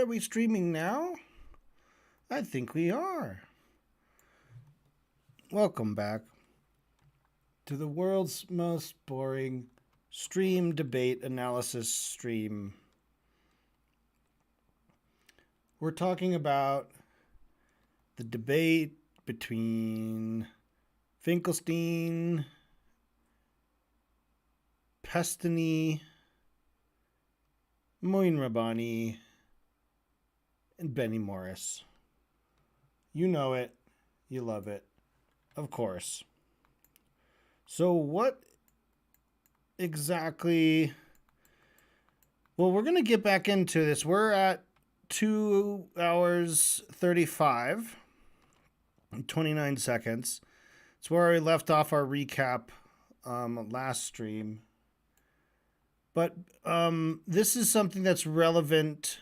we streaming now? I think we are. Welcome back to the world's most boring stream debate analysis stream. We're talking about the debate between Finkelstein, Pestiny, Moin Rabbani, and Benny Morris. You know it. You love it. Of course. So what exactly... Well, we're going to get back into this. We're at 2 hours 35 and 29 seconds. It's where we left off our recap last stream. But this is something that's relevant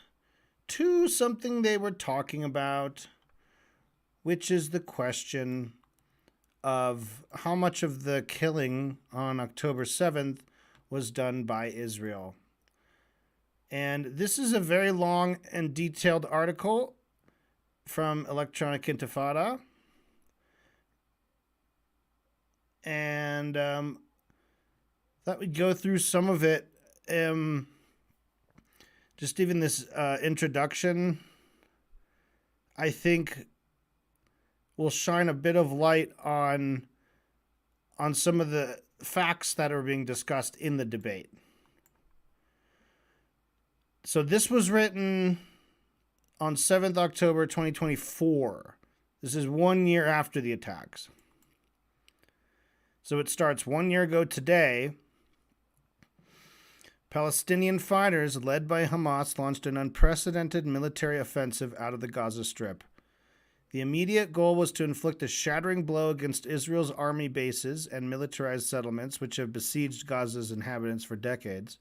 to something they were talking about, which is the question of how much of the killing on October 7th was done by Israel. And this is a very long and detailed article from Electronic Intifada. And thought we'd go through some of it. Just even this introduction, I think, will shine a bit of light on some of the facts that are being discussed in the debate. So this was written on 7th October 2024. This is 1 year after the attacks. So it starts 1 year ago today. Palestinian fighters led by Hamas launched an unprecedented military offensive out of the Gaza Strip. The immediate goal was to inflict a shattering blow against Israel's army bases and militarized settlements, which have besieged Gaza's inhabitants for decades,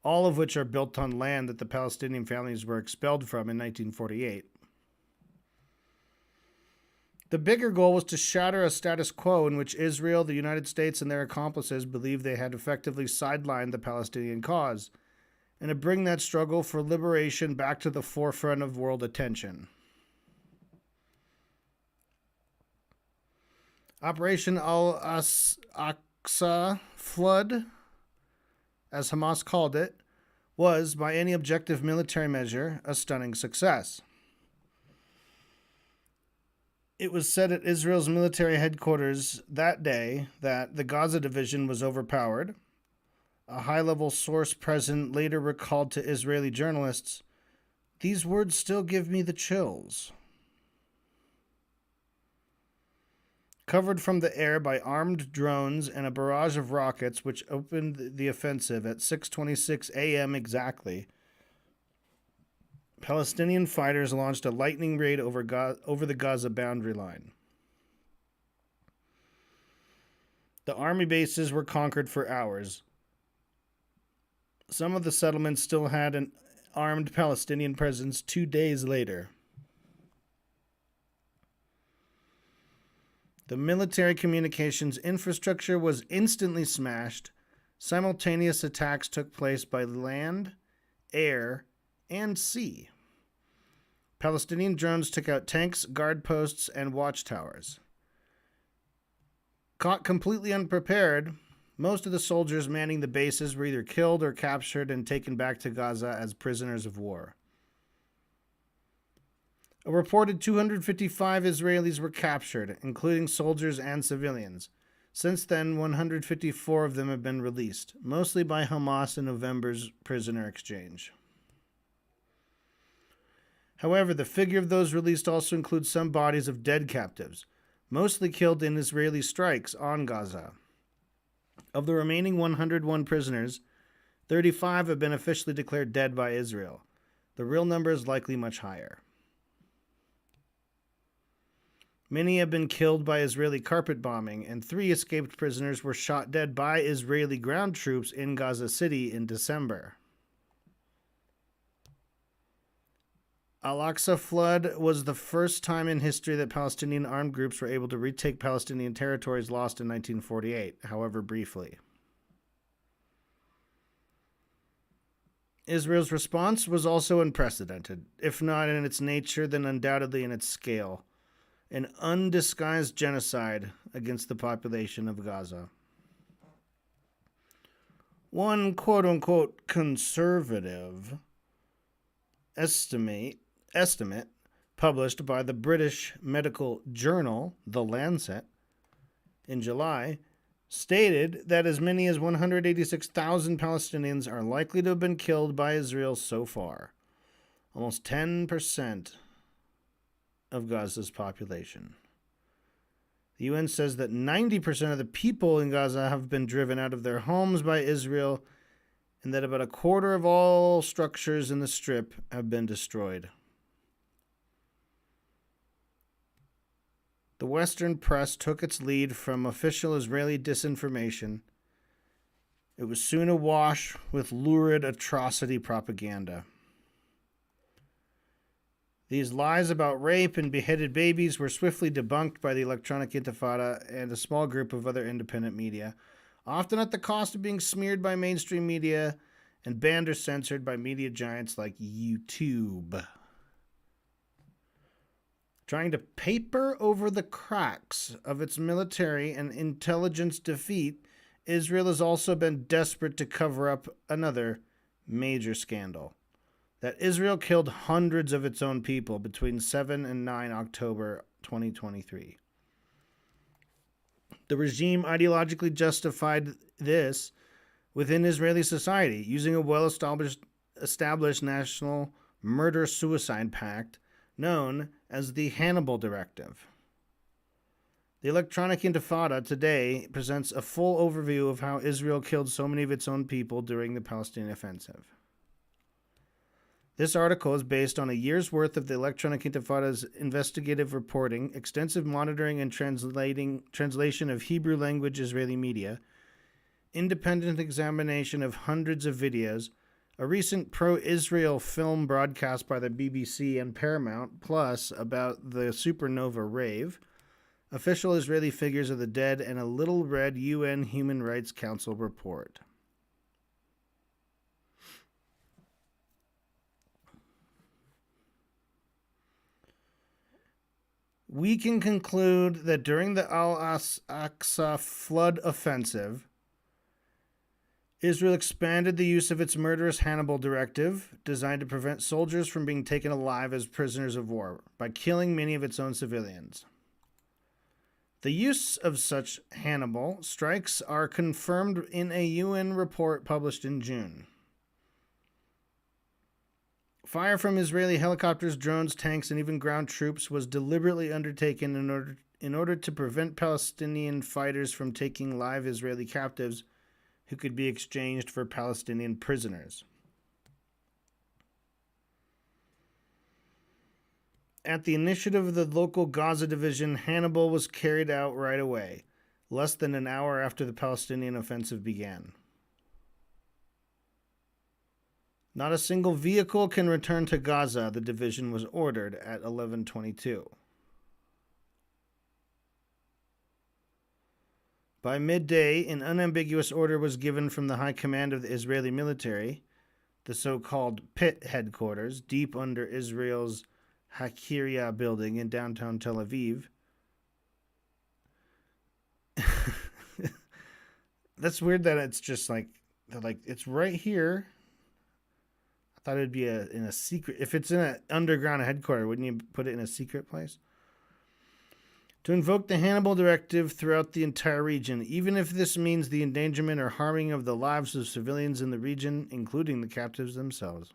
all of which are built on land that the Palestinian families were expelled from in 1948. The bigger goal was to shatter a status quo in which Israel, the United States, and their accomplices believed they had effectively sidelined the Palestinian cause, and to bring that struggle for liberation back to the forefront of world attention. Operation Al-Aqsa Flood, as Hamas called it, was, by any objective military measure, a stunning success. It was said at Israel's military headquarters that day that the Gaza division was overpowered. A high-level source present later recalled to Israeli journalists, "These words still give me the chills." Covered from the air by armed drones and a barrage of rockets which opened the offensive at 6:26 a.m. exactly, Palestinian fighters launched a lightning raid over the Gaza boundary line. The army bases were conquered for hours. Some of the settlements still had an armed Palestinian presence 2 days later. The military communications infrastructure was instantly smashed. Simultaneous attacks took place by land, air, and sea. Palestinian drones took out tanks, guard posts, and watchtowers. Caught completely unprepared, most of the soldiers manning the bases were either killed or captured and taken back to Gaza as prisoners of war. A reported 255 Israelis were captured, including soldiers and civilians. Since then, 154 of them have been released, mostly by Hamas in November's prisoner exchange. However, the figure of those released also includes some bodies of dead captives, mostly killed in Israeli strikes on Gaza. Of the remaining 101 prisoners, 35 have been officially declared dead by Israel. The real number is likely much higher. Many have been killed by Israeli carpet bombing, and 3 escaped prisoners were shot dead by Israeli ground troops in Gaza City in December. Al-Aqsa flood was the first time in history that Palestinian armed groups were able to retake Palestinian territories lost in 1948, however briefly. Israel's response was also unprecedented, if not in its nature, then undoubtedly in its scale. An undisguised genocide against the population of Gaza. One quote-unquote conservative estimate published by the British medical journal, The Lancet, in July, stated that as many as 186,000 Palestinians are likely to have been killed by Israel so far, almost 10% of Gaza's population. The UN says that 90% of the people in Gaza have been driven out of their homes by Israel, and that about a quarter of all structures in the Strip have been destroyed. The Western press took its lead from official Israeli disinformation. It was soon awash with lurid atrocity propaganda. These lies about rape and beheaded babies were swiftly debunked by the Electronic Intifada and a small group of other independent media, often at the cost of being smeared by mainstream media and banned or censored by media giants like YouTube. Trying to paper over the cracks of its military and intelligence defeat, Israel has also been desperate to cover up another major scandal: that Israel killed hundreds of its own people between 7 and 9 October 2023. The regime ideologically justified this within Israeli society, using a well-established national murder-suicide pact known as the Hannibal Directive. The Electronic Intifada today presents a full overview of how Israel killed so many of its own people during the Palestinian offensive. This article is based on a year's worth of the Electronic Intifada's investigative reporting, extensive monitoring and translation of Hebrew language Israeli media, independent examination of hundreds of videos, a recent pro-Israel film broadcast by the BBC and Paramount Plus about the supernova rave, official Israeli figures of the dead, and a little-read UN Human Rights Council report. We can conclude that during the Al-Aqsa flood offensive, Israel expanded the use of its murderous Hannibal Directive, designed to prevent soldiers from being taken alive as prisoners of war, by killing many of its own civilians. The use of such Hannibal strikes are confirmed in a UN report published in June. Fire from Israeli helicopters, drones, tanks, and even ground troops was deliberately undertaken in order to prevent Palestinian fighters from taking live Israeli captives who could be exchanged for Palestinian prisoners. At the initiative of the local Gaza division, Hannibal was carried out right away, less than an hour after the Palestinian offensive began. Not a single vehicle can return to Gaza, the division was ordered at 11:22. By midday, an unambiguous order was given from the high command of the Israeli military, the so-called pit headquarters, deep under Israel's Hakiria building in downtown Tel Aviv. That's weird that it's just like it's right here. I thought it'd be in a secret. If it's in an underground headquarters, wouldn't you put it in a secret place? To invoke the Hannibal Directive throughout the entire region, even if this means the endangerment or harming of the lives of civilians in the region, including the captives themselves.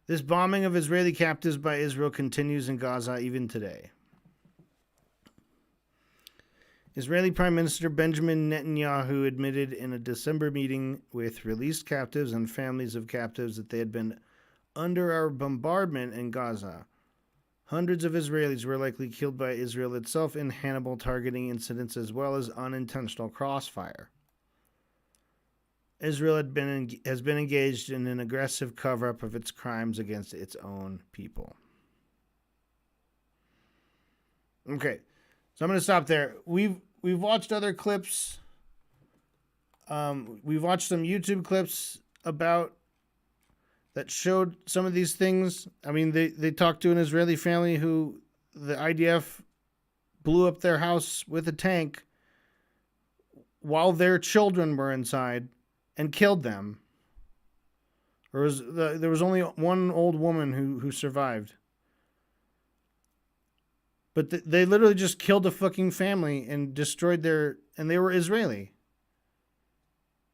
This bombing of Israeli captives by Israel continues in Gaza even today. Israeli Prime Minister Benjamin Netanyahu admitted in a December meeting with released captives and families of captives that they had been under our bombardment in Gaza. Hundreds of Israelis were likely killed by Israel itself in Hannibal targeting incidents as well as unintentional crossfire. Israel has been engaged in an aggressive cover-up of its crimes against its own people. Okay, so I'm going to stop there. We've watched other clips. We've watched some YouTube clips about that showed some of these things. I mean, they talked to an Israeli family who the IDF blew up their house with a tank while their children were inside and killed them. There was only one old woman who survived. But they literally just killed a fucking family and destroyed and they were Israeli.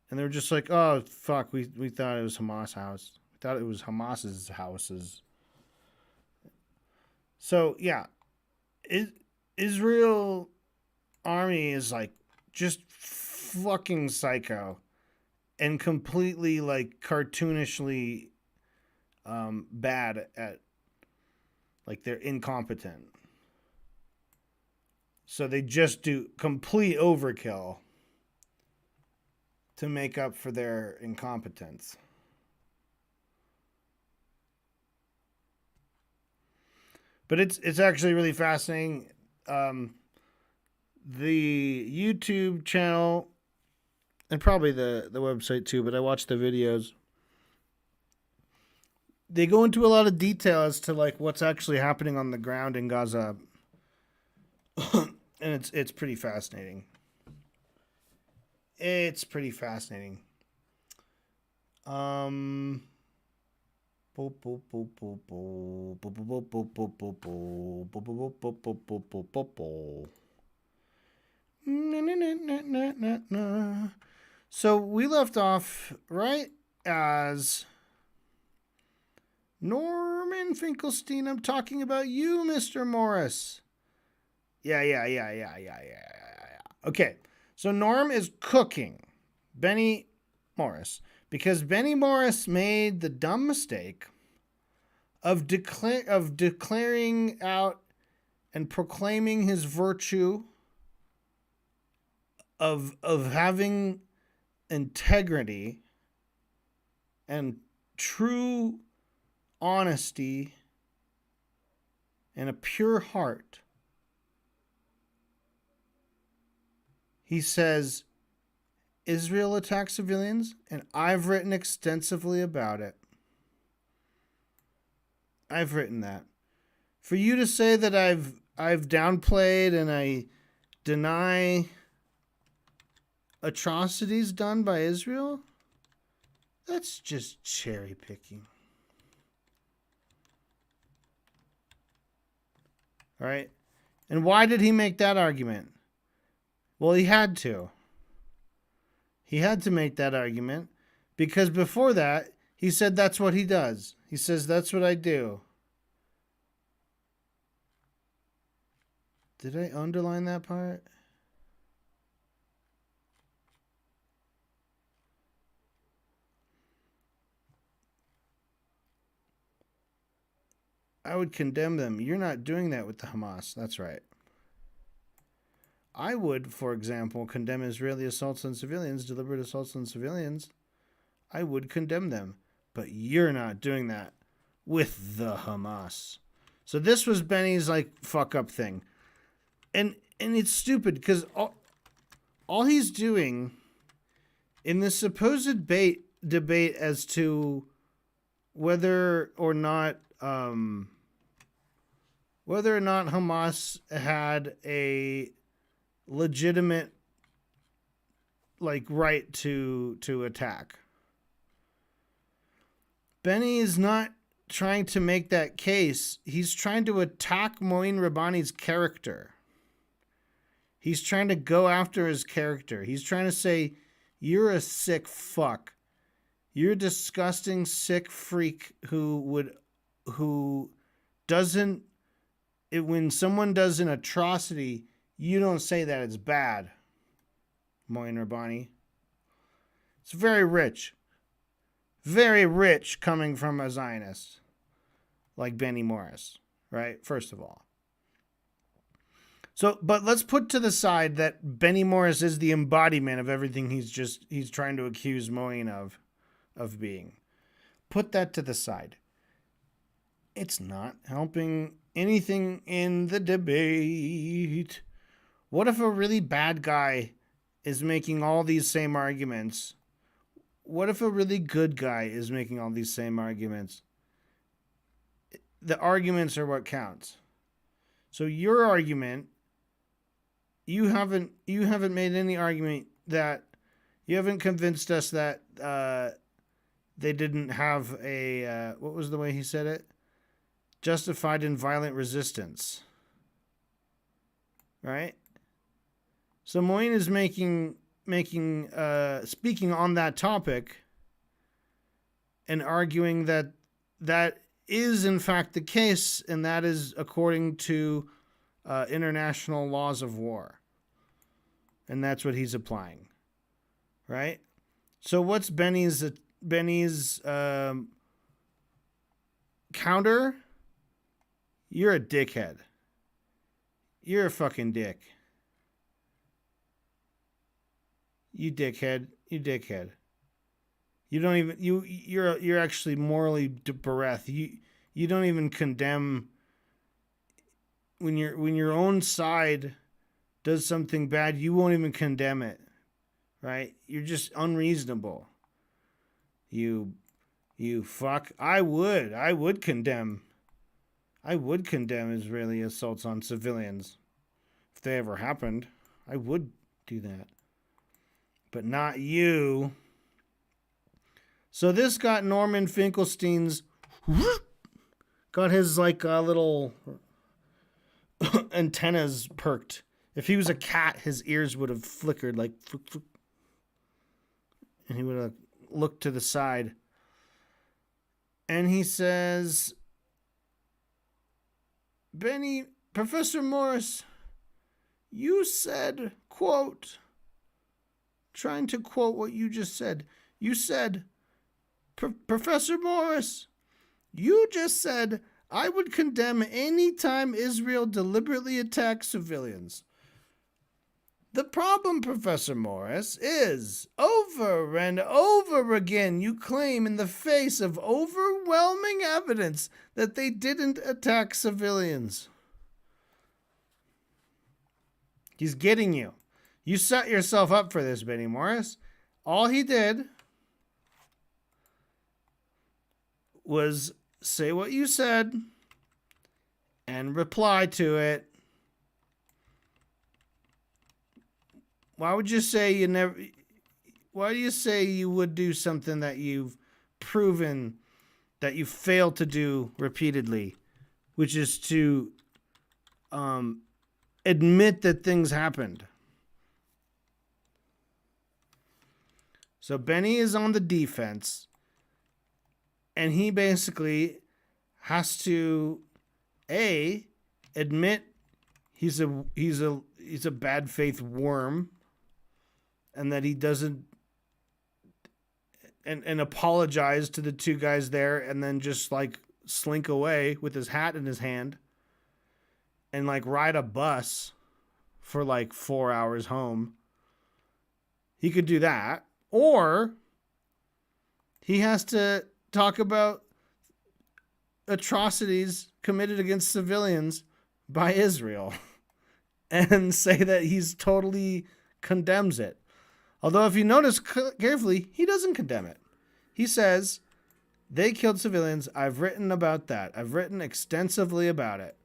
And they were just like, oh, fuck, we thought it was Hamas' house. We thought it was Hamas's houses. So, yeah. Israel army is like just fucking psycho. And completely like cartoonishly bad at, like, they're incompetent. So they just do complete overkill to make up for their incompetence. But it's actually really fascinating. The YouTube channel, and probably the website too, but I watched the videos. They go into a lot of detail as to like what's actually happening on the ground in Gaza. And it's pretty fascinating. It's pretty fascinating. So we left off right as Norman Finkelstein. I'm talking about you, Mr. Morris. Yeah. Okay, so Norm is cooking Benny Morris because Benny Morris made the dumb mistake of declaring out and proclaiming his virtue of having integrity and true honesty and a pure heart. He says, Israel attacks civilians, and I've written extensively about it. I've written that. For you to say that I've downplayed and I deny atrocities done by Israel, that's just cherry picking. All right? And why did he make that argument? Well, he had to. He had to make that argument because before that, he said that's what he does. He says, that's what I do. Did I underline that part? I would condemn them. You're not doing that with the Hamas. That's right. I would, for example, condemn Israeli assaults on civilians, deliberate assaults on civilians. I would condemn them. But you're not doing that with the Hamas. So this was Benny's, like, fuck up thing. And it's stupid because all he's doing in this supposed debate as to whether or not Hamas had a legitimate, like, right to attack. Benny is not trying to make that case. He's trying to attack Moeen Rabbani's character. He's trying to go after his character. He's trying to say, you're a sick fuck. You're a disgusting sick freak who doesn't, when someone does an atrocity, you don't say that it's bad, Moeen Rabbani. It's very rich. Very rich coming from a Zionist like Benny Morris, right? First of all. So, but let's put to the side that Benny Morris is the embodiment of everything he's trying to accuse Moeen of being. Put that to the side. It's not helping anything in the debate. What if a really bad guy is making all these same arguments? What if a really good guy is making all these same arguments? The arguments are what counts. So your argument, you haven't made any argument that you haven't convinced us that they didn't have a what was the way he said it? Justified in violent resistance. Right? So Moeen is speaking on that topic and arguing that that is in fact the case, and that is according to international laws of war. And that's what he's applying. Right? So what's Benny's counter? You're a dickhead. You're a fucking dick. You dickhead. You dickhead. You don't even you're actually morally bereft. You don't even condemn when your own side does something bad, you won't even condemn it. Right? You're just unreasonable. You fuck. I would condemn Israeli assaults on civilians if they ever happened. I would do that. But not you. So this got Norman Finkelstein's got his little antennas perked. If he was a cat, his ears would have flickered and he would have looked to the side. And he says, Benny, Professor Morris, you said, quote, trying to quote what you just said. You said, Professor Morris, you just said, I would condemn any time Israel deliberately attacks civilians. The problem, Professor Morris, is over and over again you claim in the face of overwhelming evidence that they didn't attack civilians. He's getting you. You set yourself up for this, Benny Morris. All he did was say what you said and reply to it. Why would you say you never? Why do you say you would do something that you've proven that you failed to do repeatedly, which is to admit that things happened? So Benny is on the defense, and he basically has to admit he's a bad faith worm, and that he doesn't and apologize to the two guys there, and then just slink away with his hat in his hand and ride a bus for 4 hours home. He could do that, or he has to talk about atrocities committed against civilians by Israel and say that he's totally condemns it. Although if you notice carefully, he doesn't condemn it. He says, they killed civilians. I've written about that. I've written extensively about it.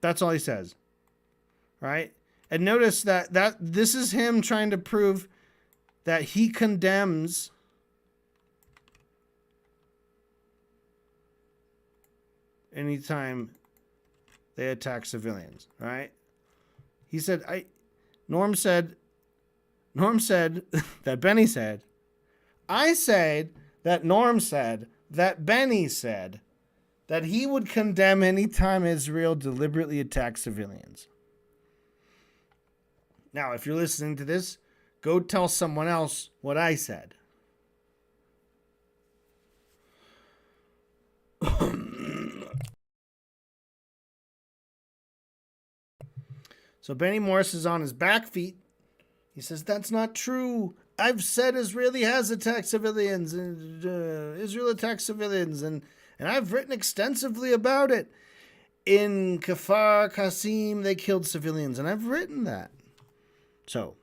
That's all he says. Right? And notice that this is him trying to prove that he condemns anytime they attack civilians, right? He said, Norm said that Benny said, I said that Norm said that Benny said that he would condemn any time Israel deliberately attacks civilians. Now, if you're listening to this, go tell someone else what I said. So Benny Morris is on his back feet. He says, that's not true. I've said Israel has attacked civilians, and Israel attacked civilians, and I've written extensively about it. In Kfar Qasim, they killed civilians, and I've written that. So,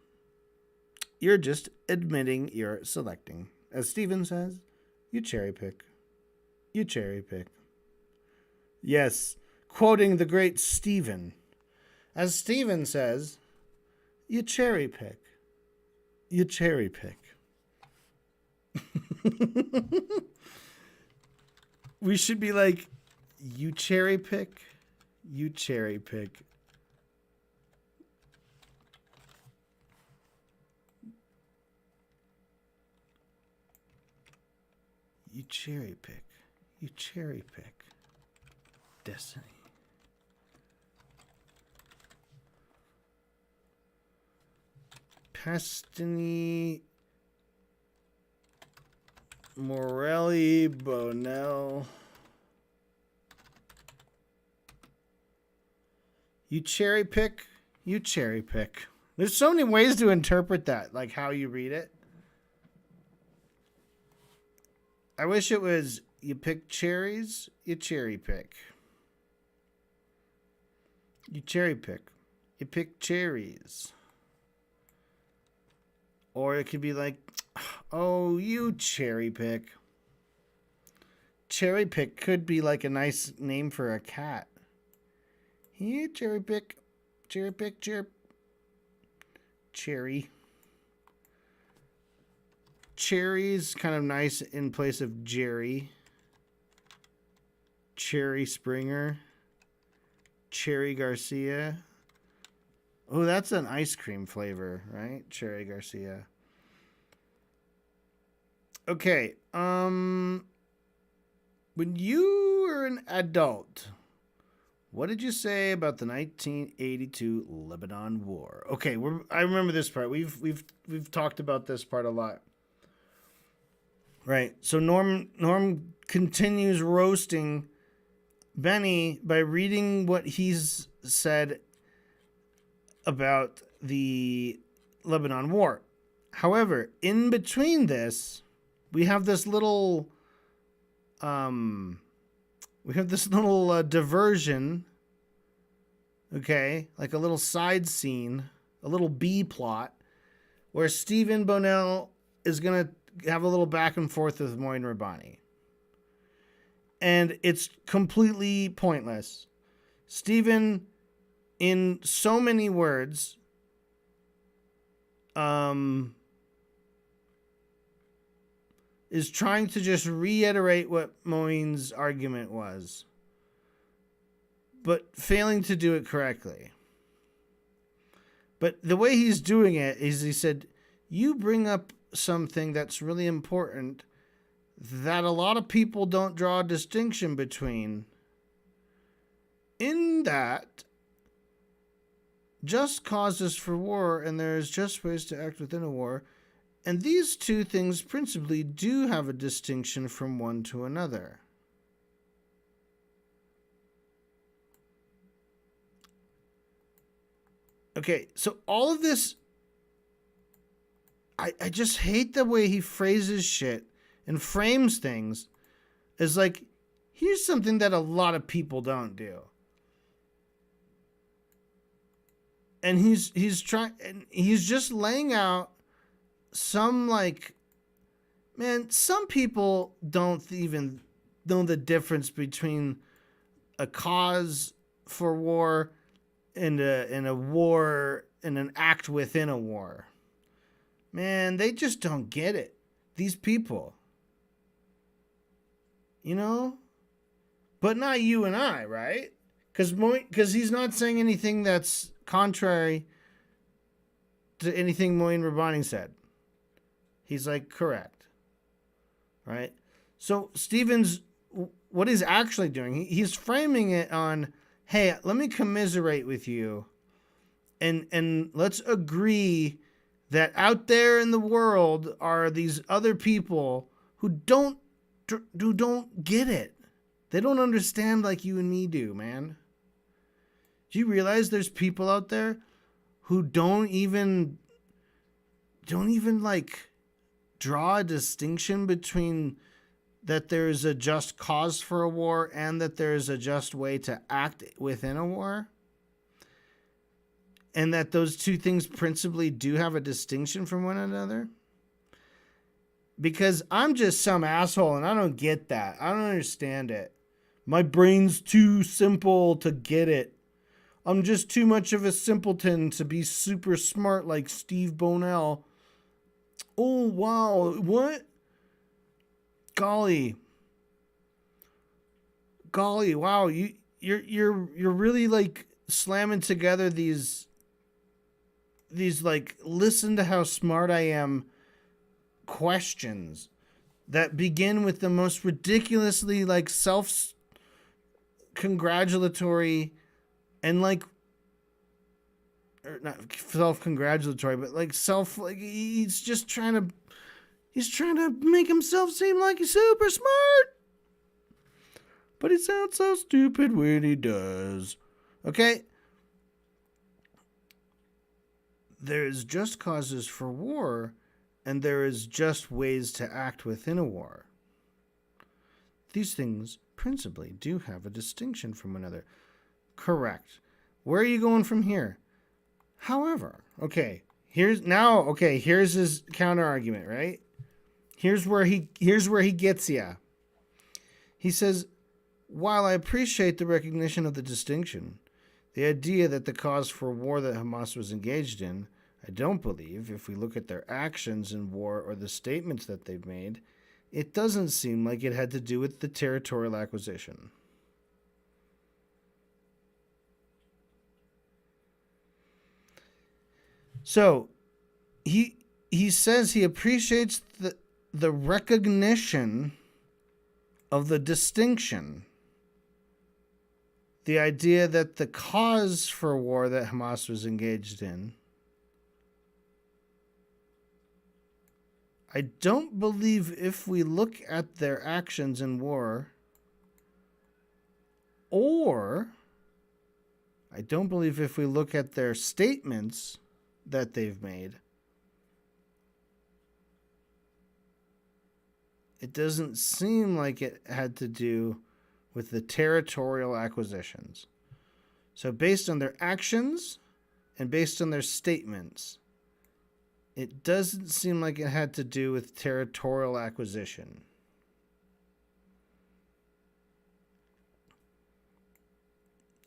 you're just admitting you're selecting. As Stephen says, you cherry pick. You cherry pick. Yes, quoting the great Stephen. As Stephen says, you cherry pick. You cherry pick. We should be like, you cherry pick. You cherry pick. You cherry pick. You cherry pick. Destiny. Pestiny. Morelli. Bonnell. You cherry pick. You cherry pick. There's so many ways to interpret that, like how you read it. I wish it was you pick cherries, you cherry pick. You cherry pick. You pick cherries. Or it could be like, oh, you cherry pick. Cherry pick could be like a nice name for a cat. You cherry pick. Cherry pick, chirp. Cherry. Cherry's kind of nice in place of Jerry. Cherry Springer. Cherry Garcia. Oh, that's an ice cream flavor, right? Cherry Garcia. Okay. When you were an adult, what did you say about the 1982 Lebanon War? Okay, I remember this part. We've talked about this part a lot. Right. So Norm continues roasting Benny by reading what he's said about the Lebanon War. However, in between this, we have this little diversion, okay, like a little side scene, a little B plot, where Stephen Bonnell is going to have a little back and forth with Moin Rabbani. And it's completely pointless. Stephen, in so many words, is trying to just reiterate what Moin's argument was, but failing to do it correctly. But the way he's doing it is he said, you bring up something that's really important that a lot of people don't draw a distinction between, in that just causes for war and there is just ways to act within a war, and these two things principally do have a distinction from one to another. Okay, so all of this, I just hate the way he phrases shit and frames things as like, here's something that a lot of people don't do. And he's just laying out some, like, man, some people don't even know the difference between a cause for war and a war and an act within a war. Man, they just don't get it. These people. You know? But not you and I, right? Because he's not saying anything that's contrary to anything Moin Rabbani said. He's like, correct. Right? So Stephen's, what he's actually doing, he's framing it on, hey, let me commiserate with you and let's agree that out there in the world are these other people who don't get it. They don't understand like you and me do, man. Do you realize there's people out there who don't even like draw a distinction between that there is a just cause for a war and that there is a just way to act within a war, and that those two things principally do have a distinction from one another. Because I'm just some asshole and I don't get that. I don't understand it. My brain's too simple to get it. I'm just too much of a simpleton to be super smart like Steve Bonell. Oh, wow. What? Golly, wow. You're really like slamming together these like, listen to how smart I am questions that begin with the most ridiculously like self-congratulatory and like, or not self-congratulatory, but like he's trying to make himself seem like he's super smart, but he sounds so stupid when he does. Okay, there is just causes for war, and there is just ways to act within a war. These things principally do have a distinction from one another. Correct. Where are you going from here? However, here's his counter argument, right? Here's where he gets ya. He says, while I appreciate the recognition of the distinction, the idea that the cause for war that Hamas was engaged in, I don't believe, if we look at their actions in war or the statements that they've made, it doesn't seem like it had to do with the territorial acquisition. So, he says he appreciates the recognition of the distinction. The idea that the cause for war that Hamas was engaged in, I don't believe if we look at their actions in war, or I don't believe if we look at their statements that they've made, it doesn't seem like it had to do with the territorial acquisitions. So based on their actions and based on their statements, it doesn't seem like it had to do with territorial acquisition.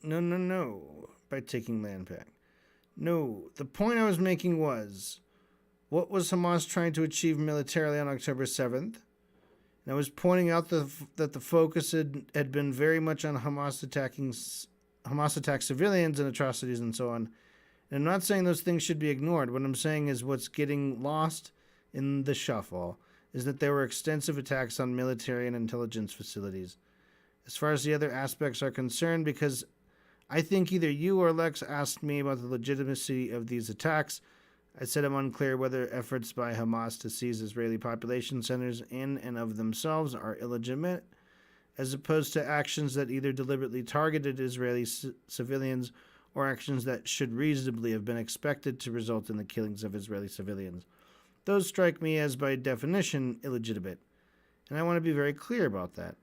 No, by taking land back. No, the point I was making was, what was Hamas trying to achieve militarily on October 7th? And I was pointing out that the focus had been very much on Hamas attack civilians and atrocities and so on. And I'm not saying those things should be ignored. What I'm saying is what's getting lost in the shuffle is that there were extensive attacks on military and intelligence facilities. As far as the other aspects are concerned, because I think either you or Lex asked me about the legitimacy of these attacks, I said I'm unclear whether efforts by Hamas to seize Israeli population centers in and of themselves are illegitimate, as opposed to actions that either deliberately targeted Israeli civilians or actions that should reasonably have been expected to result in the killings of Israeli civilians. Those strike me as, by definition, illegitimate. And I want to be very clear about that.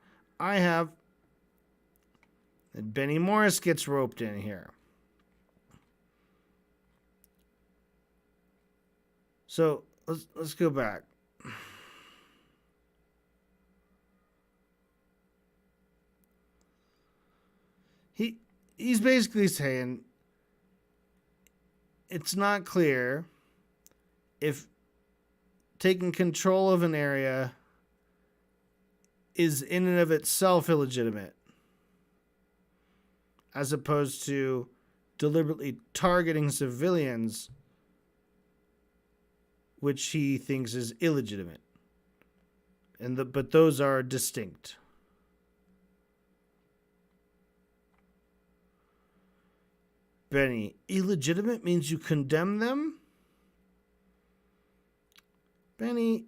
And Benny Morris gets roped in here. So let's go back. He's basically saying it's not clear if taking control of an area is in and of itself illegitimate, as opposed to deliberately targeting civilians, which he thinks is illegitimate. But those are distinct. Benny, illegitimate means you condemn them? Benny,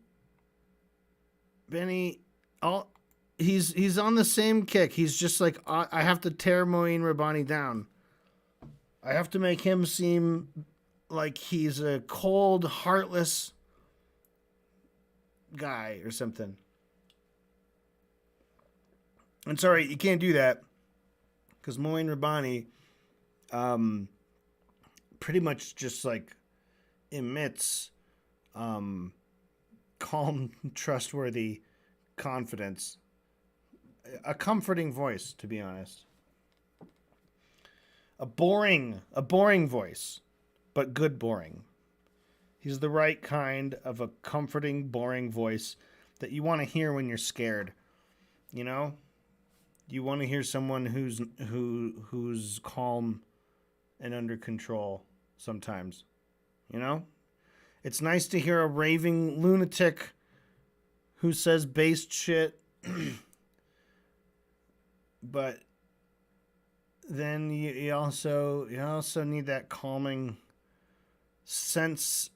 he's on the same kick. He's just like, I have to tear Moeen Rabbani down. I have to make him seem like he's a cold, heartless guy or something. And sorry, you can't do that because Moin Rabbani pretty much just like emits calm, trustworthy confidence. A comforting voice, to be honest. A boring voice, but good boring. He's the right kind of a comforting, boring voice that you want to hear when you're scared. You know? You want to hear someone who's calm and under control sometimes. You know? It's nice to hear a raving lunatic who says based shit. But then you also need that calming sensible,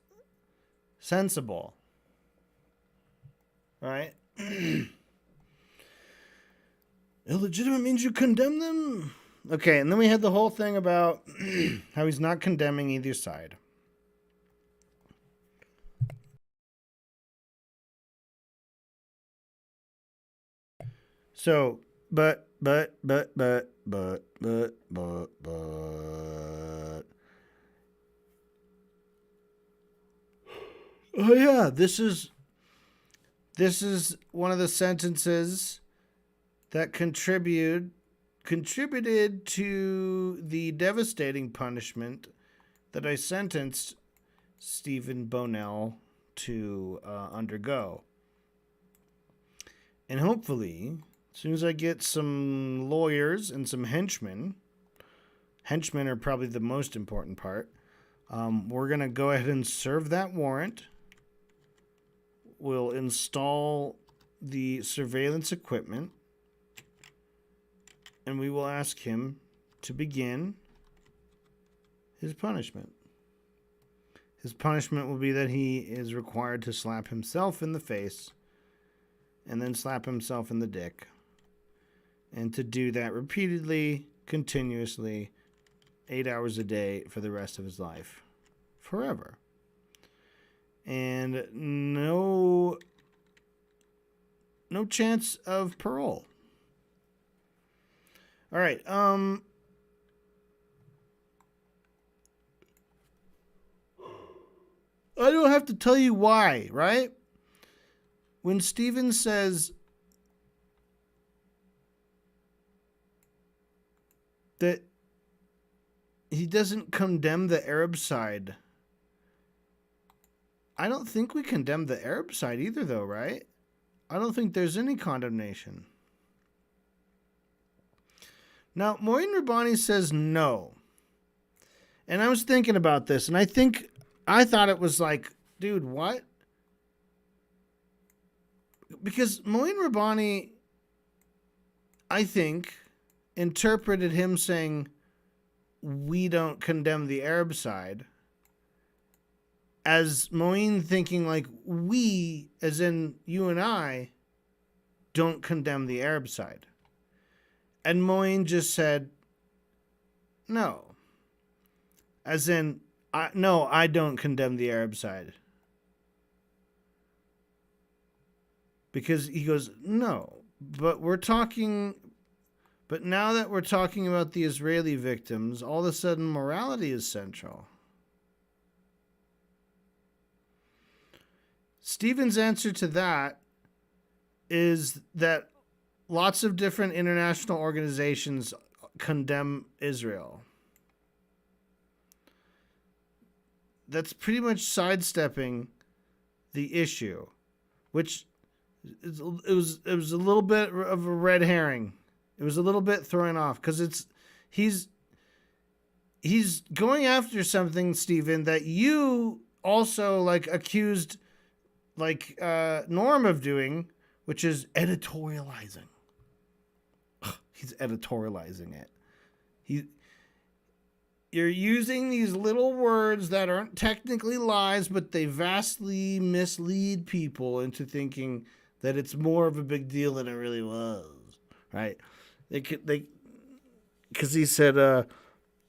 right? Illegitimate means you condemn them. Okay, and then we had the whole thing about how he's not condemning either side. So, but. Oh yeah, this is one of the sentences that contributed to the devastating punishment that I sentenced Stephen Bonnell to undergo. And hopefully, as soon as I get some lawyers and some henchmen are probably the most important part, we're going to go ahead and serve that warrant. We'll install the surveillance equipment, and we will ask him to begin his punishment. His punishment will be that he is required to slap himself in the face and then slap himself in the dick. And to do that repeatedly, continuously, 8 hours a day for the rest of his life. Forever. And no chance of parole. All right. I don't have to tell you why, right? When Stephen says that he doesn't condemn the Arab side, I don't think we condemn the Arab side either, though, right? I don't think there's any condemnation. Now, Moin Rabbani says no. And I was thinking about this, and I thought it was like, dude, what? Because Moin Rabbani, I think, interpreted him saying, we don't condemn the Arab side, as Moin thinking like, we, as in you and I, don't condemn the Arab side. And Moin just said, no. As in, no, I don't condemn the Arab side. Because he goes, no, but now that we're talking about the Israeli victims, all of a sudden morality is central. Stephen's answer to that is that lots of different international organizations condemn Israel. That's pretty much sidestepping the issue, which it was a little bit of a red herring. It was a little bit thrown off because he's going after something, Stephen, that you also like accused Norm of doing, which is editorializing. He's editorializing it. You're using these little words that aren't technically lies, but they vastly mislead people into thinking that it's more of a big deal than it really was, right? Because he said,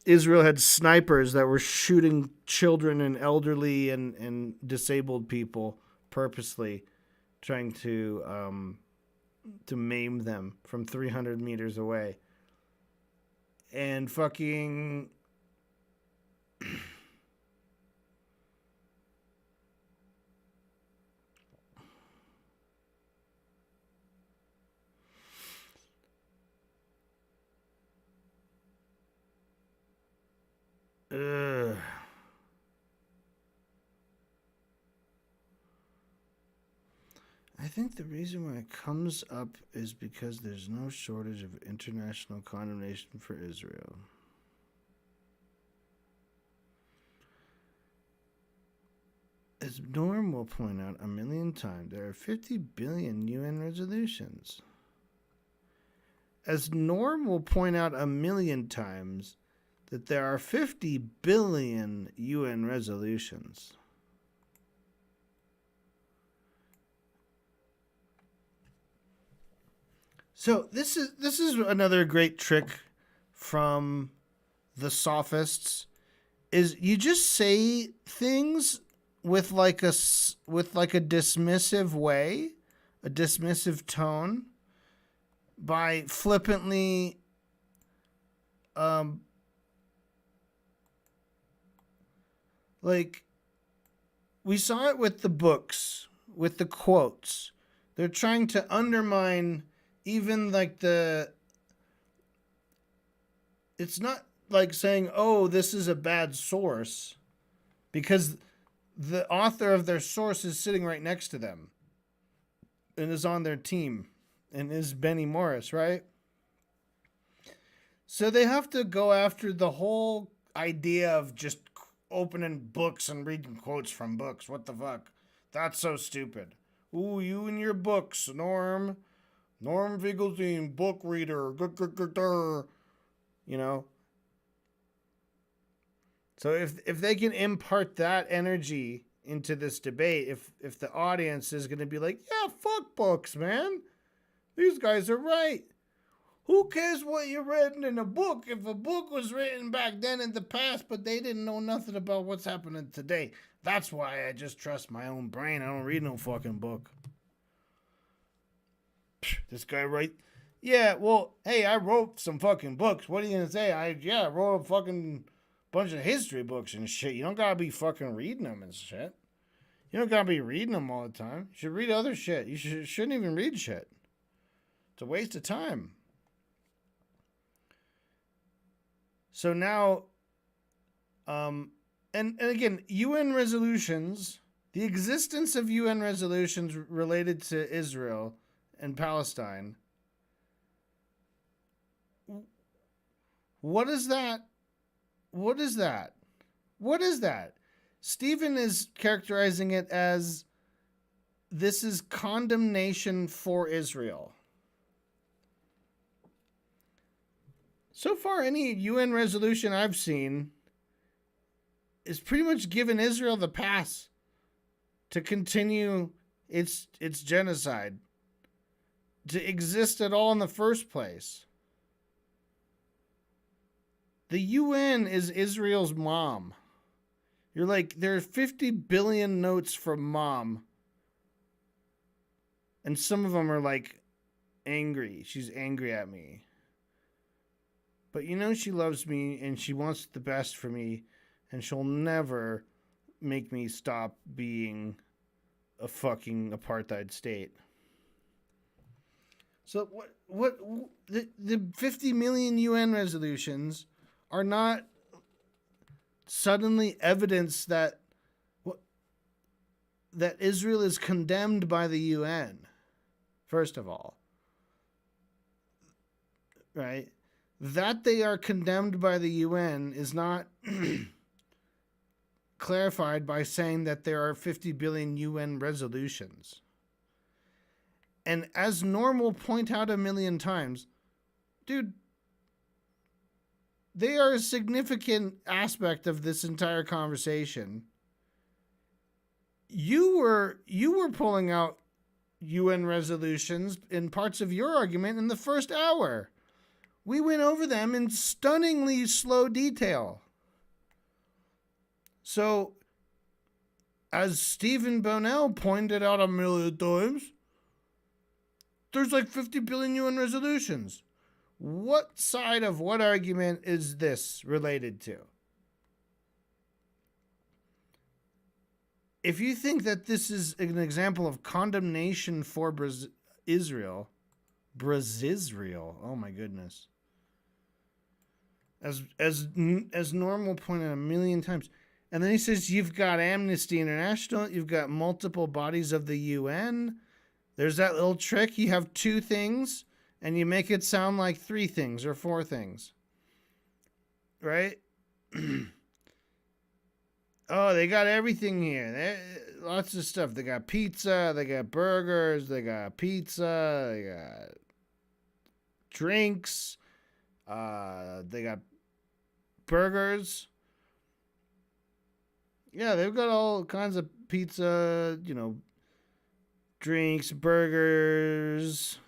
Israel had snipers that were shooting children and elderly and disabled people purposely, trying to maim them from 300 meters away. And fucking ugh. I think the reason why it comes up is because there's no shortage of international condemnation for Israel. As Norm will point out a million times, there are 50 billion UN resolutions. As Norm will point out a million times, that there are 50 billion UN resolutions. So this is another great trick from the sophists, is you just say things with like a dismissive way, a dismissive tone, by flippantly like we saw it with the books, with the quotes. They're trying to undermine even like it's not like saying, oh, this is a bad source, because the author of their source is sitting right next to them and is on their team and is Benny Morris, right? So they have to go after the whole idea of just opening books and reading quotes from books. What the fuck? That's so stupid. Ooh, you and your books, Norm. Norm Finkelstein, book reader. You know? So if they can impart that energy into this debate, if the audience is going to be like, yeah, fuck books, man. These guys are right. Who cares what you read in a book if a book was written back then in the past, but they didn't know nothing about what's happening today? That's why I just trust my own brain. I don't read no fucking book. This guy right? Yeah, well, hey, I wrote some fucking books. What are you going to say? I wrote a fucking bunch of history books and shit. You don't got to be fucking reading them and shit. You don't got to be reading them all the time. You should read other shit. You shouldn't even read shit. It's a waste of time. So now, and again, UN resolutions, the existence of UN resolutions related to Israel and Palestine, what is that? What is that? What is that? Stephen is characterizing it as this is condemnation for Israel. So far, any UN resolution I've seen is pretty much given Israel the pass to continue its genocide, to exist at all in the first place. The UN is Israel's mom. You're like, there are 50 billion notes from mom. And some of them are like angry. She's angry at me. But you know she loves me and she wants the best for me, and she'll never make me stop being a fucking apartheid state. So what the 50 million UN resolutions are not suddenly evidence that Israel is condemned by the UN, first of all. Right? That they are condemned by the UN is not clarified by saying that there are 50 billion UN resolutions. And as Norm will point out a million times, dude, they are a significant aspect of this entire conversation. You were pulling out UN resolutions in parts of your argument in the first hour. We went over them in stunningly slow detail. So, as Stephen Bonnell pointed out a million times, there's like 50 billion UN resolutions. What side of what argument is this related to? If you think that this is an example of condemnation for Israel, oh my goodness. As Normal pointed out a million times. And then he says you've got Amnesty International, you've got multiple bodies of the UN. There's that little trick. You have two things and you make it sound like three things or four things. Right? Oh, they got everything here. Lots of stuff. They got pizza, they got burgers, they got pizza, they got drinks, they got burgers. Yeah, they've got all kinds of pizza, drinks, burgers,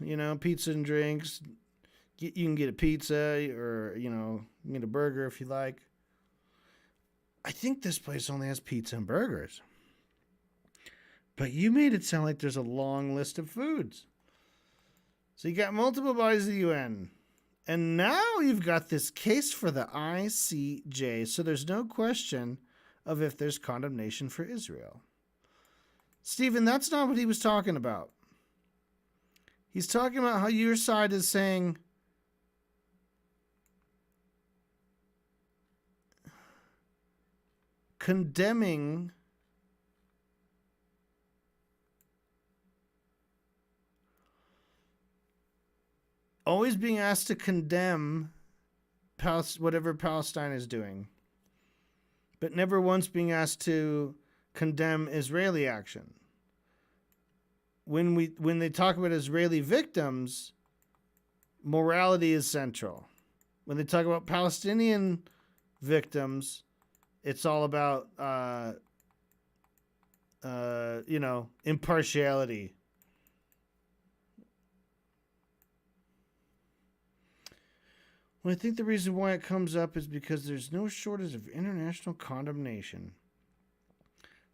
pizza and drinks. You can get a pizza or, you can get a burger if you like. I think this place only has pizza and burgers. But you made it sound like there's a long list of foods. So you got multiple bodies of the UN. And now you've got this case for the ICJ. So there's no question of if there's condemnation for Israel. Stephen, that's not what he was talking about. He's talking about how your side is saying condemning always being asked to condemn whatever Palestine is doing, but never once being asked to condemn Israeli action. When they talk about Israeli victims, morality is central. When they talk about Palestinian victims, it's all about impartiality. Well, I think the reason why it comes up is because there's no shortage of international condemnation.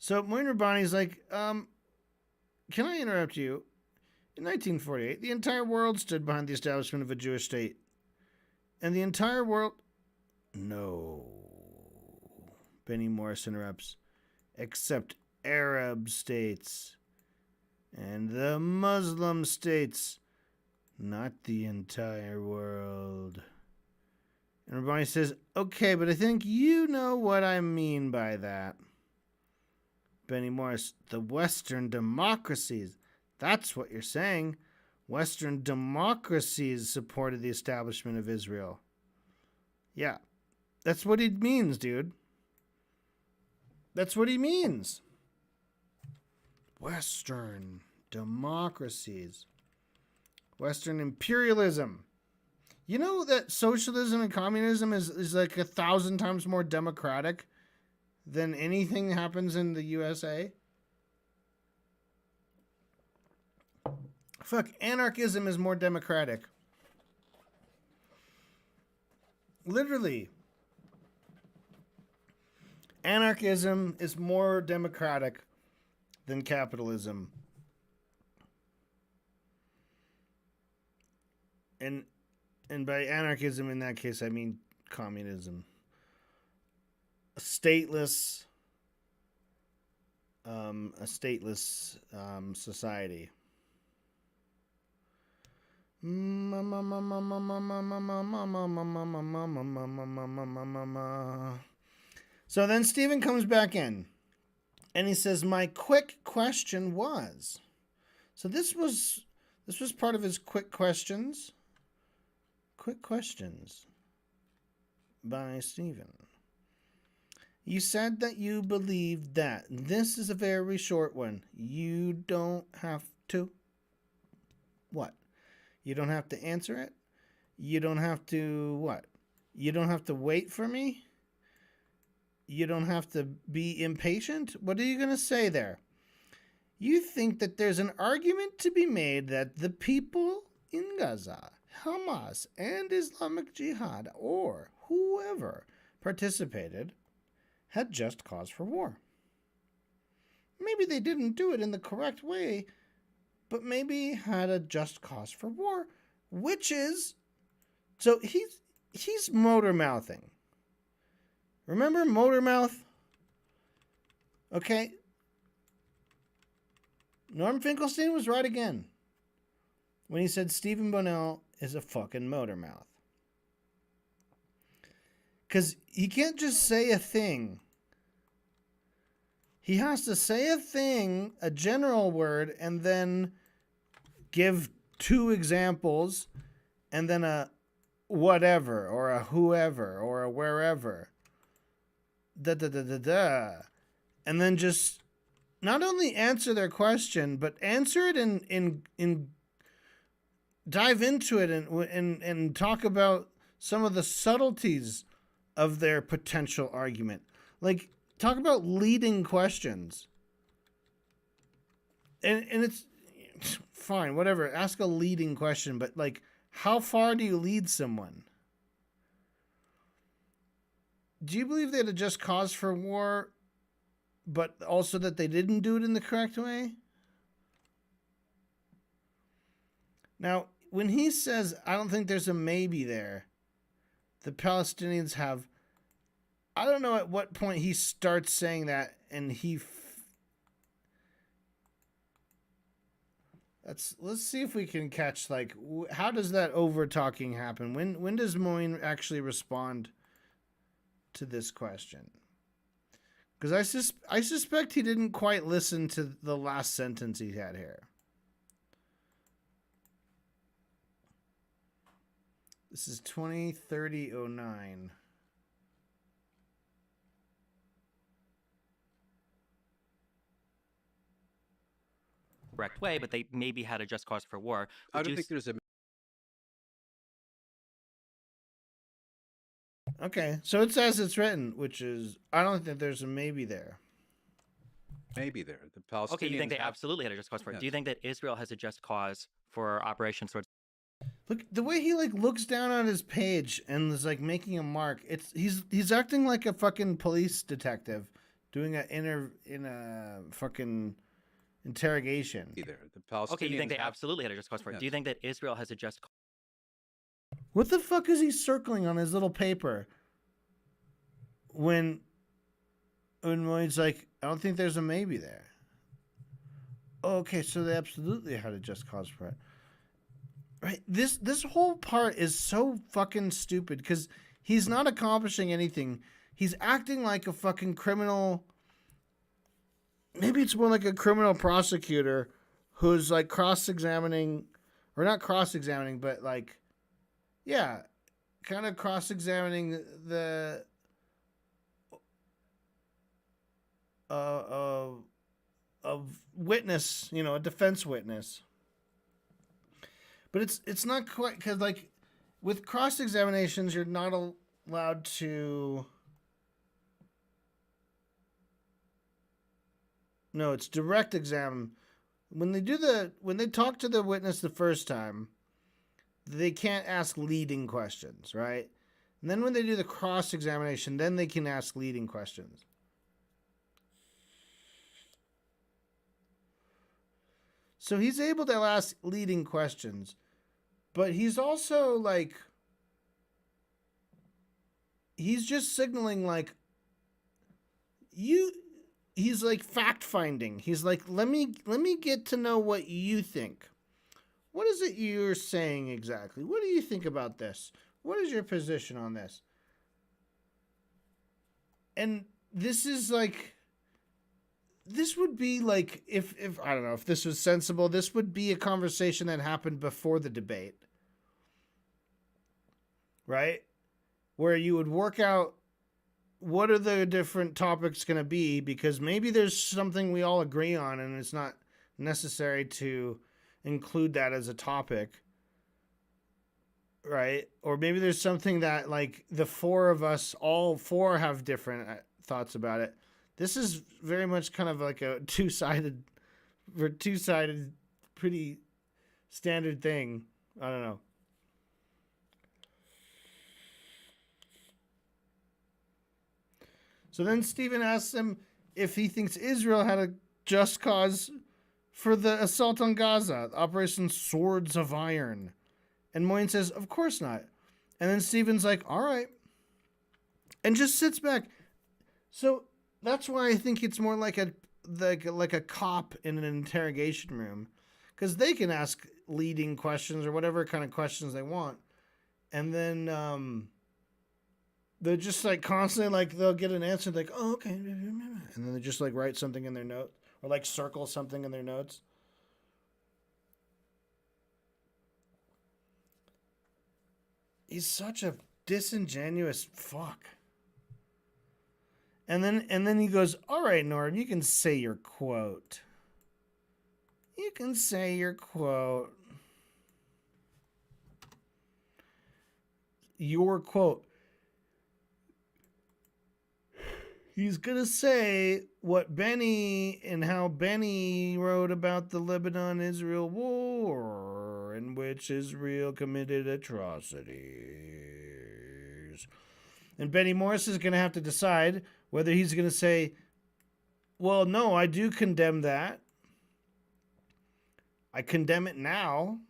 So Moin Rabbani's like, can I interrupt you? In 1948, the entire world stood behind the establishment of a Jewish state. And the entire world... No. Benny Morris interrupts. Except Arab states. And the Muslim states. Not the entire world. And Rabbani says, okay, but I think you know what I mean by that. Benny Morris, the Western democracies. That's what you're saying. Western democracies supported the establishment of Israel. Yeah, that's what he means, dude. That's what he means. Western democracies. Western imperialism. You know that socialism and communism is like 1,000 times more democratic than anything that happens in the USA? Fuck, anarchism is more democratic. Literally. Anarchism is more democratic than capitalism. And by anarchism in that case, I mean communism. A stateless society. So then Stephen comes back in and he says, my quick question was. So this was part of his quick questions. Quick questions by Stephen. You said that you believe that. This is a very short one. You don't have to. What? You don't have to answer it? You don't have to what? You don't have to wait for me? You don't have to be impatient? What are you going to say there? You think that there's an argument to be made that the people in Gaza Hamas and Islamic Jihad or whoever participated had just cause for war. Maybe they didn't do it in the correct way, but maybe had a just cause for war, which is... So he's motor mouthing. Remember motor mouth? Okay. Norm Finkelstein was right again when he said Stephen Bonnell is a fucking motor mouth. Because he can't just say a thing. He has to say a thing, a general word, and then give two examples, and then a whatever, or a whoever, or a wherever. And then just not only answer their question, but answer it in dive into it and talk about some of the subtleties of their potential argument. Like, talk about leading questions. And it's fine, whatever. Ask a leading question, but like, how far do you lead someone? Do you believe they had a just cause for war, but also that they didn't do it in the correct way? Now, when he says, I don't think there's a maybe there, the Palestinians have... I don't know at what point he starts saying that, and let's see if we can catch, like, how does that over-talking happen? When does Moyne actually respond to this question? Because I suspect he didn't quite listen to the last sentence he had here. This is 20:30:09. Correct way, but they maybe had a just cause for war. I don't think there's a... Okay, so it's as it's written, which is, I don't think there's a maybe there. Maybe there. The Palestinians... Okay, you think they absolutely had a just cause for it. Yes. Do you think that Israel has a just cause for operations towards... Look, the way he like looks down on his page and is like making a mark. He's acting like a fucking police detective doing a fucking interrogation. Either. The Palestinians... Okay, you think they absolutely had a just cause for it. Yes. Do you think that Israel has a just cause? What the fuck is he circling on his little paper? When he's like, I don't think there's a maybe there. Oh, okay, so they absolutely had a just cause for it. Right? This whole part is so fucking stupid because he's not accomplishing anything. He's acting like a fucking criminal. Maybe it's more like a criminal prosecutor who's like cross-examining, or not cross-examining, but like, yeah, kind of cross-examining the of witness, a defense witness. But it's not quite, because like with cross-examinations, you're not allowed to... No, it's direct exam. When they talk to the witness the first time, they can't ask leading questions, right? And then when they do the cross-examination, then they can ask leading questions. So he's able to ask leading questions, but he's also like, he's just signaling like, he's like fact finding. He's like, let me get to know what you think. What is it you're saying exactly? What do you think about this? What is your position on this? And this is like, this would be like, if I don't know, if this was sensible, this would be a conversation that happened before the debate. Right? Where you would work out what are the different topics going to be, because maybe there's something we all agree on and it's not necessary to include that as a topic. Right? Or maybe there's something that like the four of us, all four have different thoughts about it. This is very much kind of like a two-sided, pretty standard thing. I don't know. So then Stephen asks him if he thinks Israel had a just cause for the assault on Gaza, Operation Swords of Iron. And Moyne says, of course not. And then Stephen's like, all right. And just sits back. So that's why I think it's more like a cop in an interrogation room. Because they can ask leading questions or whatever kind of questions they want. And then they're just like constantly like they'll get an answer like, oh, okay. And then they just like write something in their note or like circle something in their notes. He's such a disingenuous fuck. And then he goes, all right, Nord, you can say your quote. You can say your quote. Your quote. He's going to say what Benny and how Benny wrote about the Lebanon-Israel war in which Israel committed atrocities. And Benny Morris is going to have to decide whether he's going to say, well, no, I do condemn that. I condemn it now.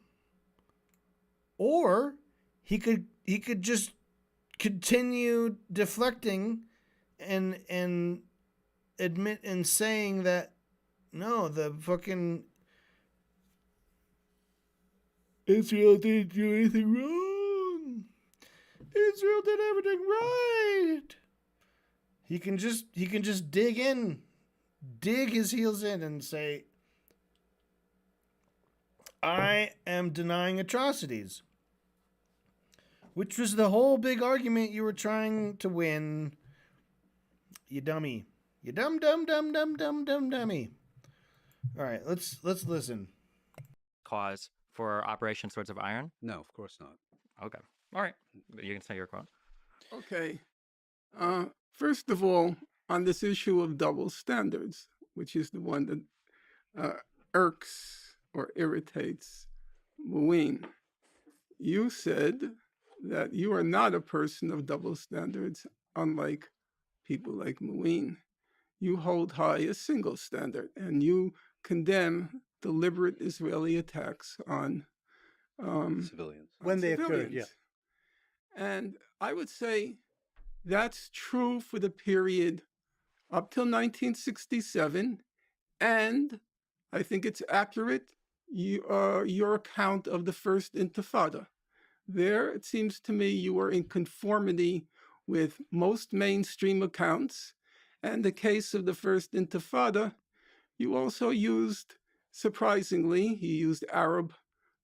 Or he could just continue deflecting and admit and saying that no, the fucking Israel didn't do anything wrong. Israel did everything right. He can just dig his heels in and say, I am denying atrocities. Which was the whole big argument you were trying to win. You dummy. You dummy. All right, let's listen. Cause for Operation Swords of Iron? No, of course not. Okay. All right. You can say your quote. Okay. First of all, on this issue of double standards, which is the one that irks or irritates Moeen, you said that you are not a person of double standards, unlike people like Moeen. You hold high a single standard, and you condemn deliberate Israeli attacks on Civilians. When they occurred, civilians. And I would say that's true for the period up till 1967, and I think it's accurate, your account of the First Intifada. There, it seems to me you are in conformity with most mainstream accounts. And the case of the First Intifada, you also used, surprisingly, you used Arab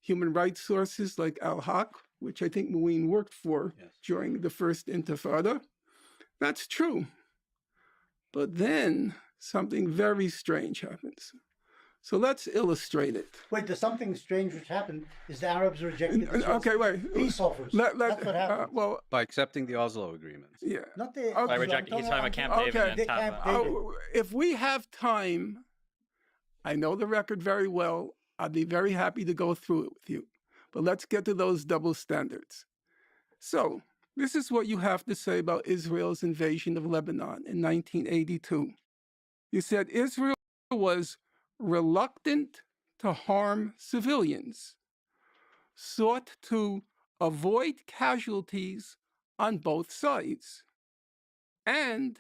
human rights sources like Al-Haq, which I think Moeen worked for during the First Intifada. That's true. But then something very strange happens. So let's illustrate it. Wait, there's something strange which happened is the Arabs rejected the Okay, wait. peace offers. That's what happened. Well, By accepting the Oslo agreements. yeah. Not the. Okay. By rejecting, he's talking about Camp David Okay. and The Tapa. Camp David. If we have time, I know the record very well. I'd be very happy to go through it with you. But let's get to those double standards. So, this is what you have to say about Israel's invasion of Lebanon in 1982. You said Israel was reluctant to harm civilians, sought to avoid casualties on both sides, and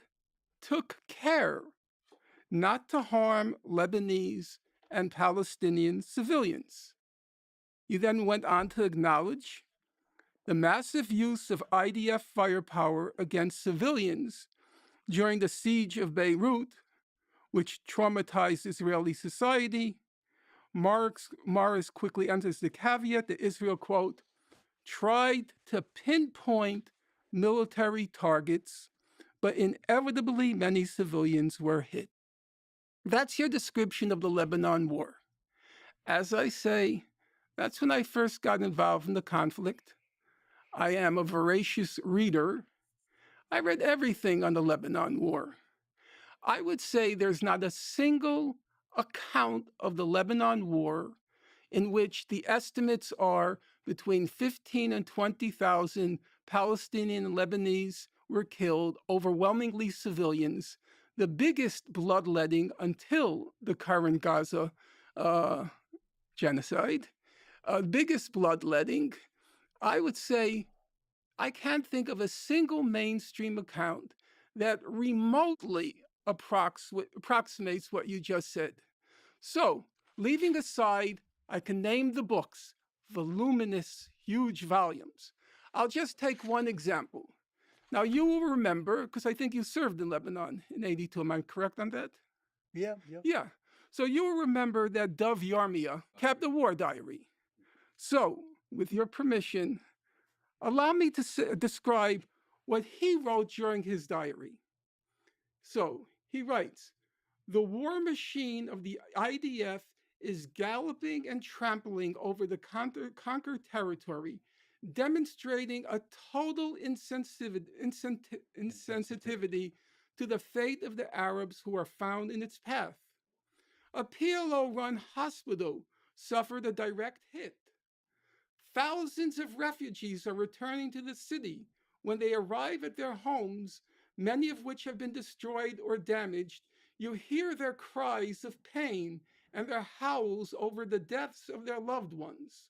took care not to harm Lebanese and Palestinian civilians. You then went on to acknowledge the massive use of IDF firepower against civilians during the siege of Beirut, which traumatized Israeli society. Morris quickly enters the caveat that Israel, quote, tried to pinpoint military targets, but inevitably many civilians were hit. That's your description of the Lebanon War. As I say, that's when I first got involved in the conflict. I am a voracious reader. I read everything on the Lebanon War. I would say there's not a single account of the Lebanon War in which the estimates are between 15 and 20,000 Palestinian and Lebanese were killed, overwhelmingly civilians, the biggest bloodletting until the current Gaza genocide, biggest bloodletting. I would say I can't think of a single mainstream account that remotely approximates what you just said. So, leaving aside, I can name the books, voluminous, huge volumes. I'll just take one example. Now, you will remember, because I think you served in Lebanon in 82, am I correct on that? Yeah. Yeah. So you will remember that Dov Yarmia kept a war diary. So, with your permission, allow me to describe what he wrote during his diary. So, he writes, the war machine of the IDF is galloping and trampling over the conquered territory, demonstrating a total insensitivity to the fate of the Arabs who are found in its path. A PLO-run hospital suffered a direct hit. Thousands of refugees are returning to the city. When they arrive at their homes, many of which have been destroyed or damaged, you hear their cries of pain and their howls over the deaths of their loved ones.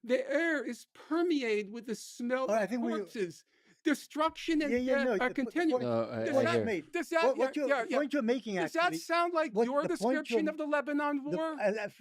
The air is permeated with the smell I of think corpses. Destruction and death are continuing. No, Does I that- hear. Made. does that- What yeah, you're, yeah, yeah. point you're making Does actually. that sound like what your the point description you're- of the Lebanon war?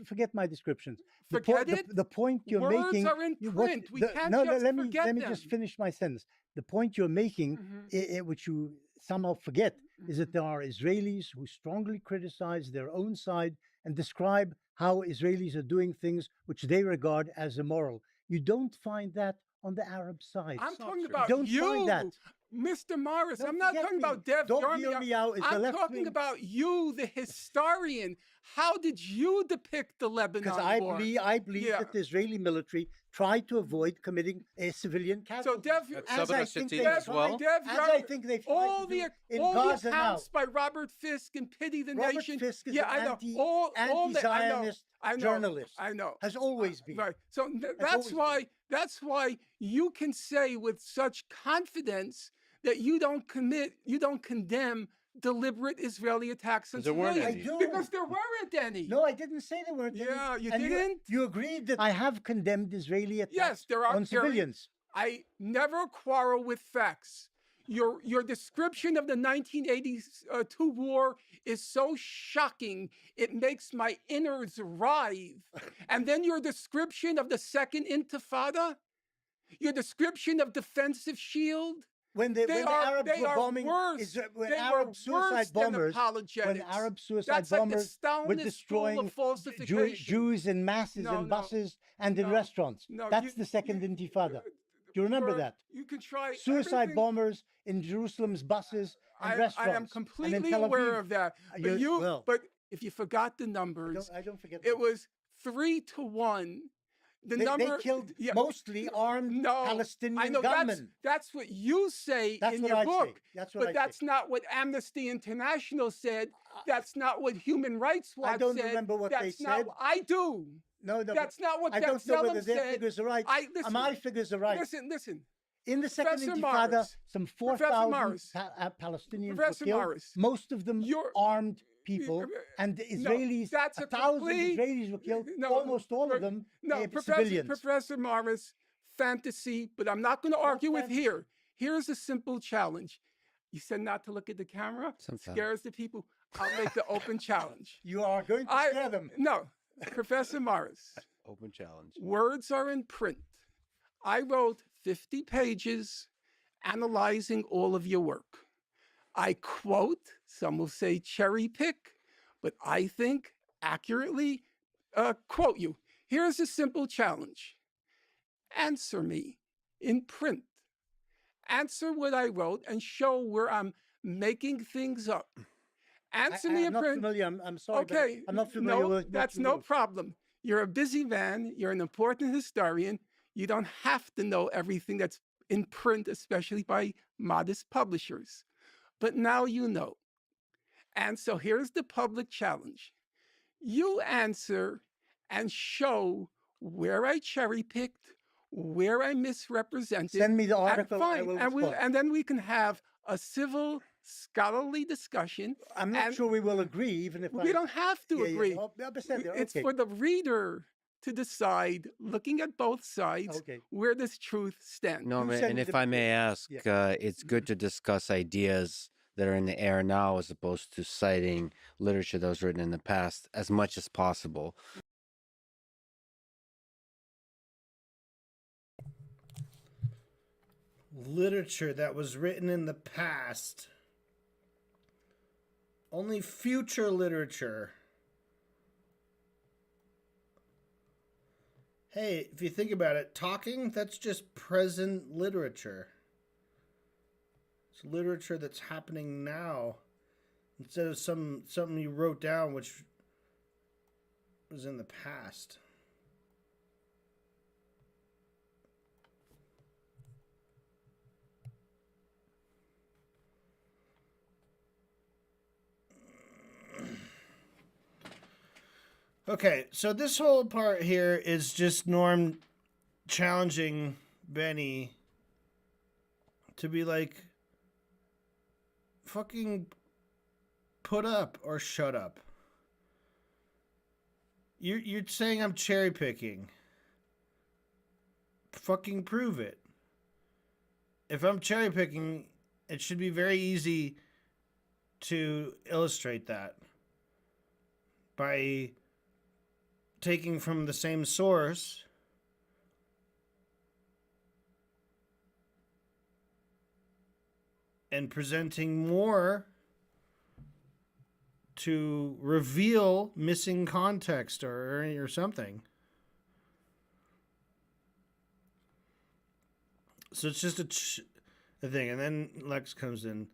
Forget my descriptions. Forget it? The point you're Words making. are in print. We can't no, just let me forget just them. finish my sentence. The point you're making, Mhm. which you somehow forget, is that there are Israelis who strongly criticize their own side and describe how Israelis are doing things which they regard as immoral. You don't find that on the Arab side. I'm not talking true. about Don't you, find that. Mr. Morris. Don't I'm not forget talking me. about Dev Dov Yarmia. Yirmiyahu is the I'm left talking wing. about you, the historian. How did you depict the Lebanon Because war? I believe Yeah. that the Israeli military tried to avoid committing a civilian So casualty. Dev, At as Sabra I think City they as tried- well? Dev as I Yarmia- think they've tried all to the do in all Gaza the now. accounts by Robert Fisk and Pity the Robert Nation. Fisk is yeah, an I know. anti- all the, I know. anti-Zionist I know. journalist. I know. Has always been. Right. So always been. that's why you can say with such confidence that you don't condemn deliberate Israeli attacks on 'Cause there weren't civilians. any. I do. Because there weren't any. No, I didn't say there weren't any. Yeah, you And didn't? You agreed that I have condemned Israeli attacks Yes, there are on civilians. I never quarrel with facts. Your description of the 1982 war is so shocking, it makes my innards writhe. And then your description of the Second Intifada, your description of defensive shield, When the Arabs they were are bombing, worse. when They Arab were suicide worse than bombers, when apologetics. Arab suicide That's like the bombers were Stalinist school destroying of falsification. Jews in masses No, in no, buses and in no, restaurants. no, That's the Second Intifada. Do you remember that? You can try Suicide everything. bombers in Jerusalem's buses and restaurants. I am and in completely Tel aware Aviv. of that. Well, But if you forgot the numbers, I don't forget. it was 3-1. The they number killed yeah, mostly armed no, Palestinian I know gunmen. that's what you say That's in what your I book. say. That's what But I that's say. not what Amnesty International said. That's not what Human Rights Watch said. I don't remember what they That's not said. I do. No, That's not what I don't know whether B'Tselem their said. figures are right. Listen, My figures are right. Listen. In the Second Professor Intifada, Morris, some Professor 4,000 Morris, Palestinians Professor were killed. Morris, Most of them armed people, and the No, Israelis. that's a 1,000 complete- Israelis were killed. No, Almost all of them civilians. Professor Morris, fantasy, but I'm not going to argue with fantasy? here. Here's a simple challenge. You said not to look at the camera. Sometimes. Scares the people. I'll make the open challenge. You are going to scare them. No, Professor Morris. Open challenge. Words are in print. I wrote 50 pages analyzing all of your work. I quote, some will say cherry pick, but I think accurately quote you. Here's a simple challenge. Answer me in print. Answer what I wrote and show where I'm making things up. Answer me I'm in not print. familiar. I'm sorry. but Okay. I'm not familiar no, with. that's no problem. You're a busy man. You're an important historian. You don't have to know everything that's in print, especially by modest publishers. But now you know. And so here's the public challenge. You answer and show where I cherry picked, where I misrepresented. Send me the and article. I fine, will and, respond. and then we can have a civil, scholarly discussion. I'm not and sure we will agree, even if we don't have to Yeah, yeah. agree. Oh, understand that. It's Okay. for the reader to decide, looking at both sides, Okay. where does truth stand. Norman, send and me if the- I may ask, yeah. it's good to discuss ideas that are in the air now as opposed to citing literature that was written in the past as much as possible. Literature that was written in the past. Only future literature. Hey, if you think about it, talking, that's just present literature. It's literature that's happening now. Instead of something you wrote down which was in the past. Okay, so this whole part here is just Norm challenging Benny to be like, fucking put up or shut up. You're saying I'm cherry picking. Fucking prove it. If I'm cherry picking, it should be very easy to illustrate that by taking from the same source and presenting more to reveal missing context or something. So it's just a thing. And then Lex comes in.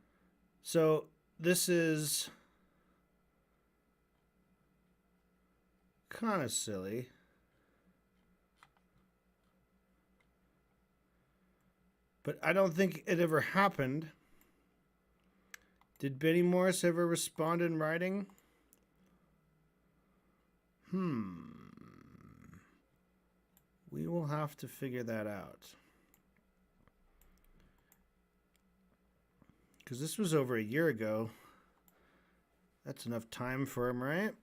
So this is kind of silly. But I don't think it ever happened. Did Benny Morris ever respond in writing? We will have to figure that out. Because this was over a year ago. That's enough time for him, right?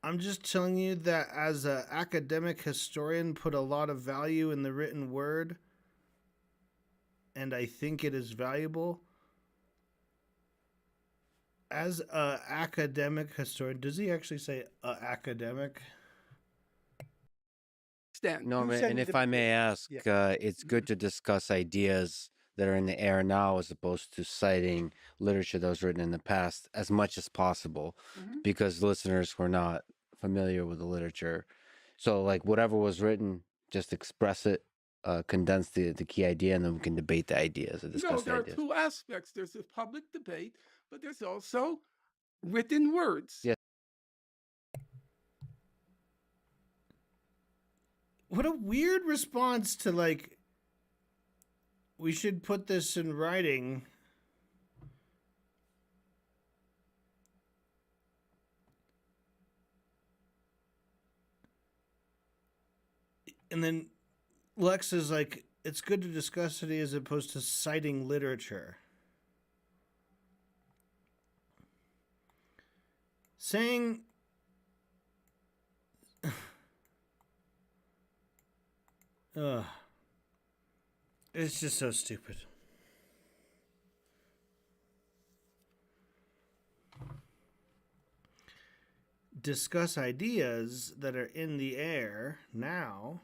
I'm just telling you that as an academic historian, put a lot of value in the written word, and I think it is valuable. As an academic historian, does he actually say academic? Stand. Norman, send and me if the- I may ask, Yeah. it's good to discuss ideas that are in the air now as opposed to citing literature that was written in the past as much as possible, because listeners were not familiar with the literature. So, like, whatever was written, just express it, condense the key idea, and then we can debate the ideas or No, discuss the there are ideas. two aspects. There's a public debate, but there's also written words. Yeah. What a weird response to, like, we should put this in writing. And then Lex is like, it's good to discuss it as opposed to citing literature. Saying it's just so stupid. Discuss ideas that are in the air now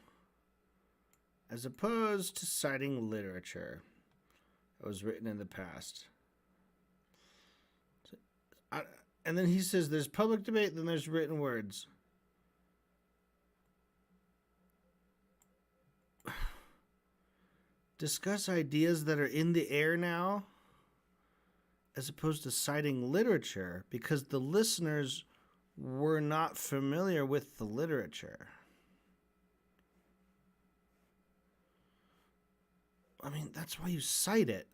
as opposed to citing literature that was written in the past. And then he says there's public debate, then there's written words. Discuss ideas that are in the air now as opposed to citing literature because the listeners were not familiar with the literature. I mean, that's why you cite it.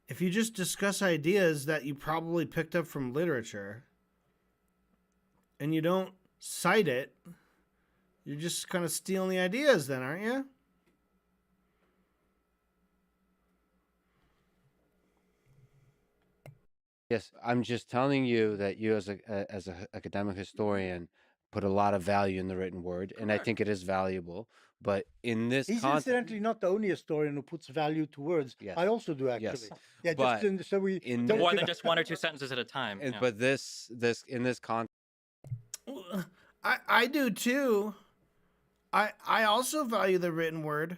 If you just discuss ideas that you probably picked up from literature and you don't cite it, you're just kind of stealing the ideas then, aren't you? Yes, I'm just telling you that you, as a academic historian, put a lot of value in the written word, and I Correct. think it is valuable. But in this He's context, incidentally not the only historian who puts value to words. yes, I also do, yes, actually. Yeah, but so we in don't More give than just one or two sentences at a time. and Yeah. but this in this context, I do too. I also value the written word.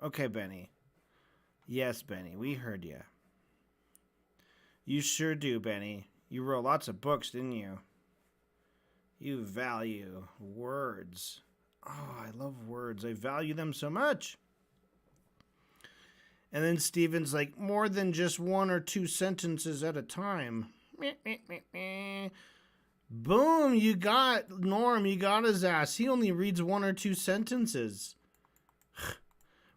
Okay, Benny. Yes, Benny, we heard you. You sure do, Benny. You wrote lots of books, didn't you? You value words. Oh, I love words. I value them so much. And then Steven's like, more than just one or two sentences at a time. Meh, meh, meh, meh. Boom, you got Norm, you got his ass. He only reads one or two sentences.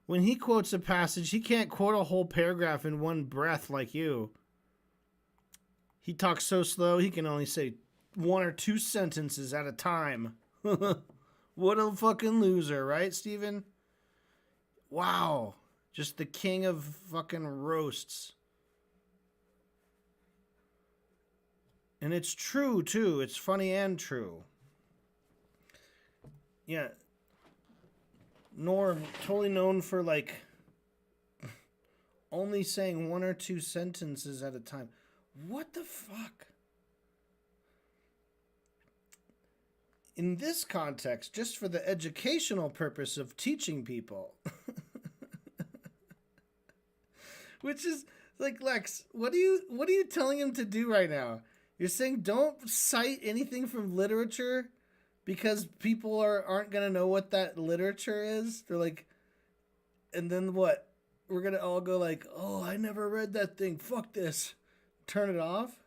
When he quotes a passage, he can't quote a whole paragraph in one breath like you. He talks so slow, he can only say one or two sentences at a time. What a fucking loser, right, Steven? Wow. Just the king of fucking roasts. And it's true, too. It's funny and true. Yeah. Norm, totally known for, like, only saying one or two sentences at a time. What the fuck? In this context, just for the educational purpose of teaching people. Which is like, Lex, what are you telling him to do right now? You're saying don't cite anything from literature because people aren't gonna know what that literature is. They're like, and then what? We're gonna all go like, oh, I never read that thing. Fuck this. Turn it off.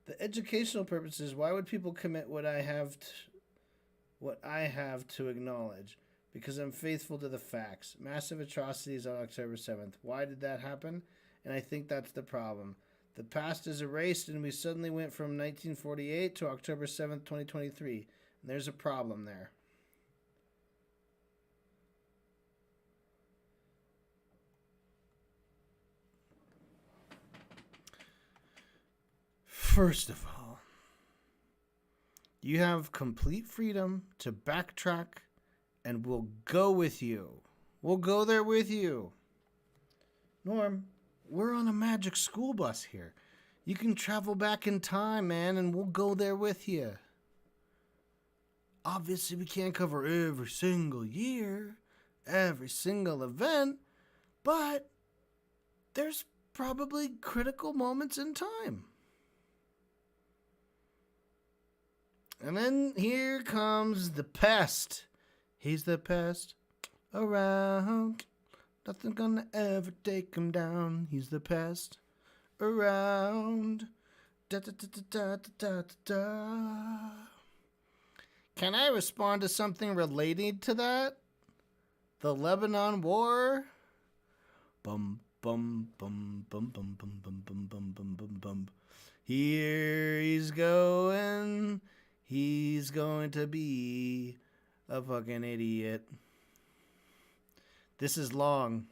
The educational purposes. Why would people commit what I have to acknowledge? Because I'm faithful to the facts. Massive atrocities on October 7th. Why did that happen? And I think that's the problem. The past is erased and we suddenly went from 1948 to October 7th, 2023. And there's a problem there. First of all, you have complete freedom to backtrack and we'll go with you. We'll go there with you. Norm, we're on a magic school bus here. You can travel back in time, man, and we'll go there with you. Obviously, we can't cover every single year, every single event, but there's probably critical moments in time. And then here comes the pest. He's the pest around. Nothing gonna ever take him down. He's the pest around. Da, da, da, da, da, da, da, da. Can I respond to something related to that? The Lebanon War? Bum, bum, bum, bum, bum, bum, bum, bum, bum, bum, bum, bum. Here he's going. He's going to be a fucking idiot. This is long.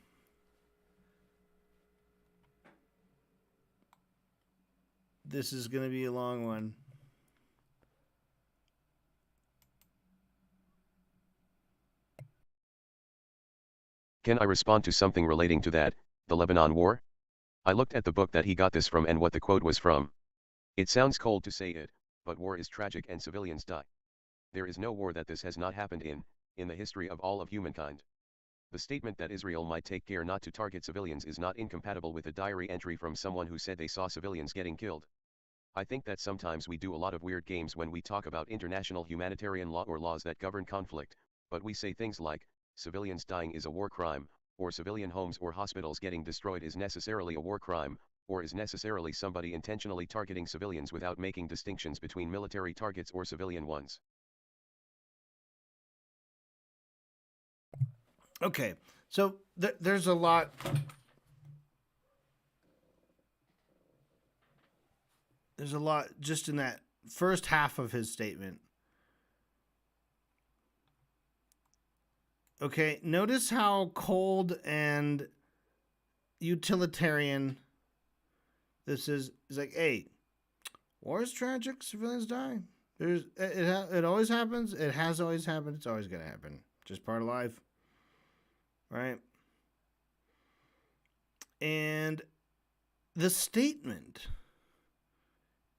This is going to be a long one. Can I respond to something relating to that, the Lebanon War? I looked at the book that he got this from and what the quote was from. It sounds cold to say it, but war is tragic and civilians die. There is no war that this has not happened in the history of all of humankind. The statement that Israel might take care not to target civilians is not incompatible with a diary entry from someone who said they saw civilians getting killed. I think that sometimes we do a lot of weird games when we talk about international humanitarian law or laws that govern conflict, but we say things like, civilians dying is a war crime, or civilian homes or hospitals getting destroyed is necessarily a war crime, or is necessarily somebody intentionally targeting civilians without making distinctions between military targets or civilian ones. Okay, so there's a lot. There's a lot just in that first half of his statement. Okay, notice how cold and utilitarian this is. It's like, hey, war is tragic, civilians die. It always happens. It has always happened. It's always gonna happen. Just part of life, right? And the statement,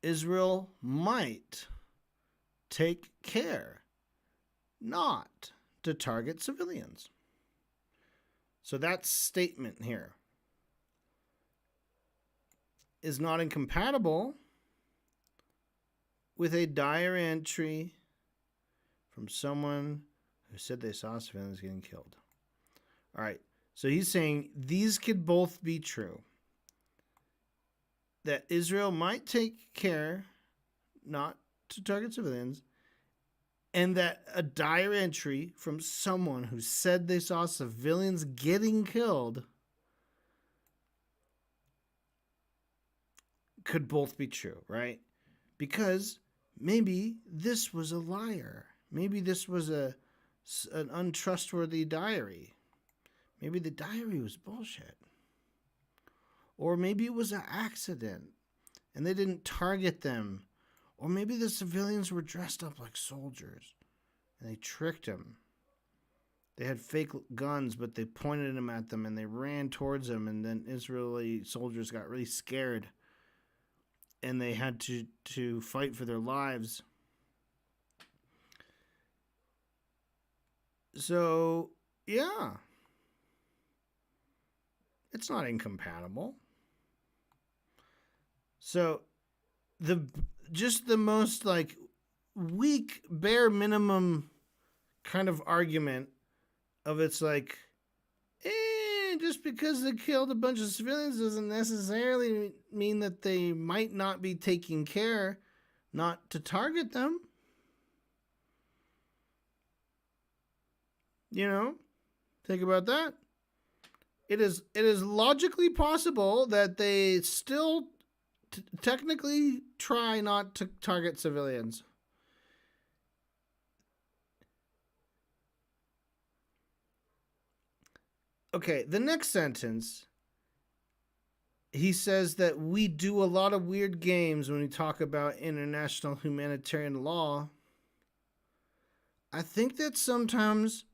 Israel might take care not to target civilians. So that statement here is not incompatible with a diary entry from someone who said they saw civilians getting killed. All right, so he's saying these could both be true. That Israel might take care not to target civilians, and that a diary entry from someone who said they saw civilians getting killed could both be true, right? Because maybe this was a liar. Maybe this was an untrustworthy diary. Maybe the diary was bullshit. Or maybe it was an accident and they didn't target them. Or maybe the civilians were dressed up like soldiers and they tricked them. They had fake guns, but they pointed them at them and they ran towards them, and then Israeli soldiers got really scared and they had to fight for their lives. So, yeah. It's not incompatible. So, the most like weak, bare minimum kind of argument of it's like, just because they killed a bunch of civilians doesn't necessarily mean that they might not be taking care not to target them. You know, think about that. It is logically possible that they still technically try not to target civilians. Okay, the next sentence, he says that we do a lot of weird games when we talk about international humanitarian law. I think that sometimes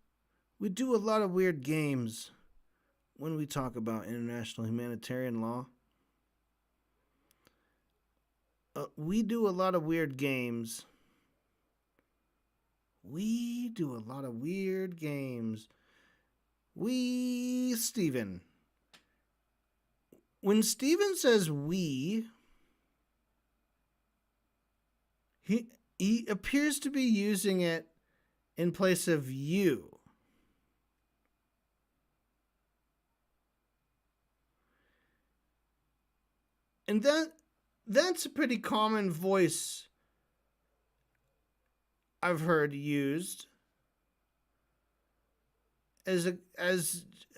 we do a lot of weird games when we talk about international humanitarian law. We do a lot of weird games. We do a lot of weird games. Stephen. When Stephen says we, he appears to be using it in place of you. And that's a pretty common voice I've heard used as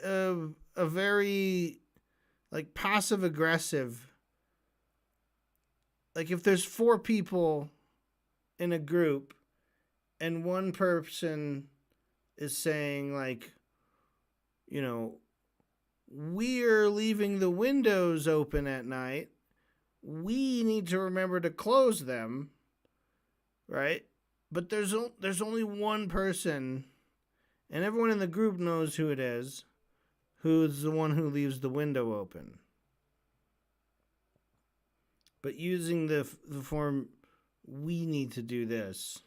a very like passive aggressive. Like if there's 4 people in a group and one person is saying like, you know, we're leaving the windows open at night. We need to remember to close them, right? But there's only one person, and everyone in the group knows who it is, who's the one who leaves the window open. But using the form, we need to do this.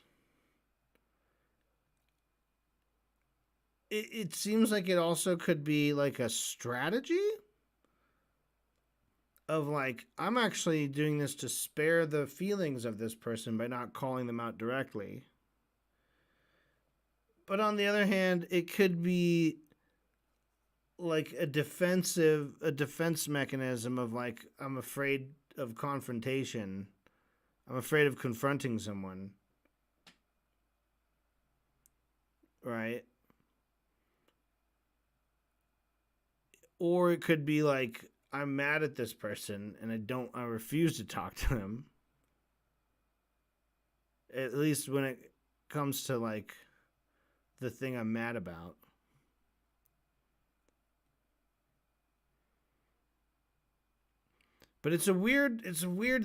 It seems like it also could be like a strategy of like, I'm actually doing this to spare the feelings of this person by not calling them out directly. But on the other hand, it could be like a defense mechanism of like, I'm afraid of confrontation. I'm afraid of confronting someone. Right? Or it could be like, I'm mad at this person and I refuse to talk to them. At least when it comes to like the thing I'm mad about. But it's a weird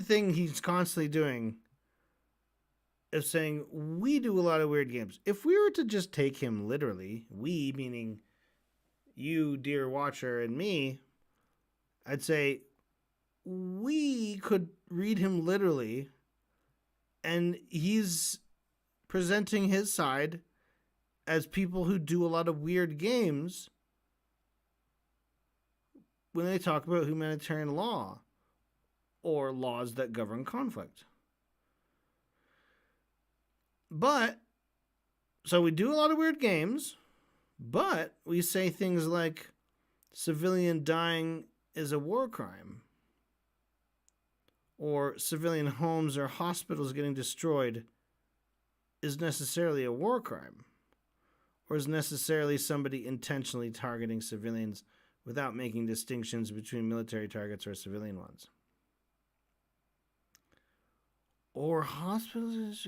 thing he's constantly doing, of saying we do a lot of weird games. If we were to just take him literally, we meaning you, dear watcher, and me, I'd say we could read him literally, and he's presenting his side as people who do a lot of weird games when they talk about humanitarian law or laws that govern conflict. But, so we do a lot of weird games, but we say things like civilian dying is a war crime, or civilian homes or hospitals getting destroyed is necessarily a war crime, or is necessarily somebody intentionally targeting civilians without making distinctions between military targets or civilian ones. Or hospitals,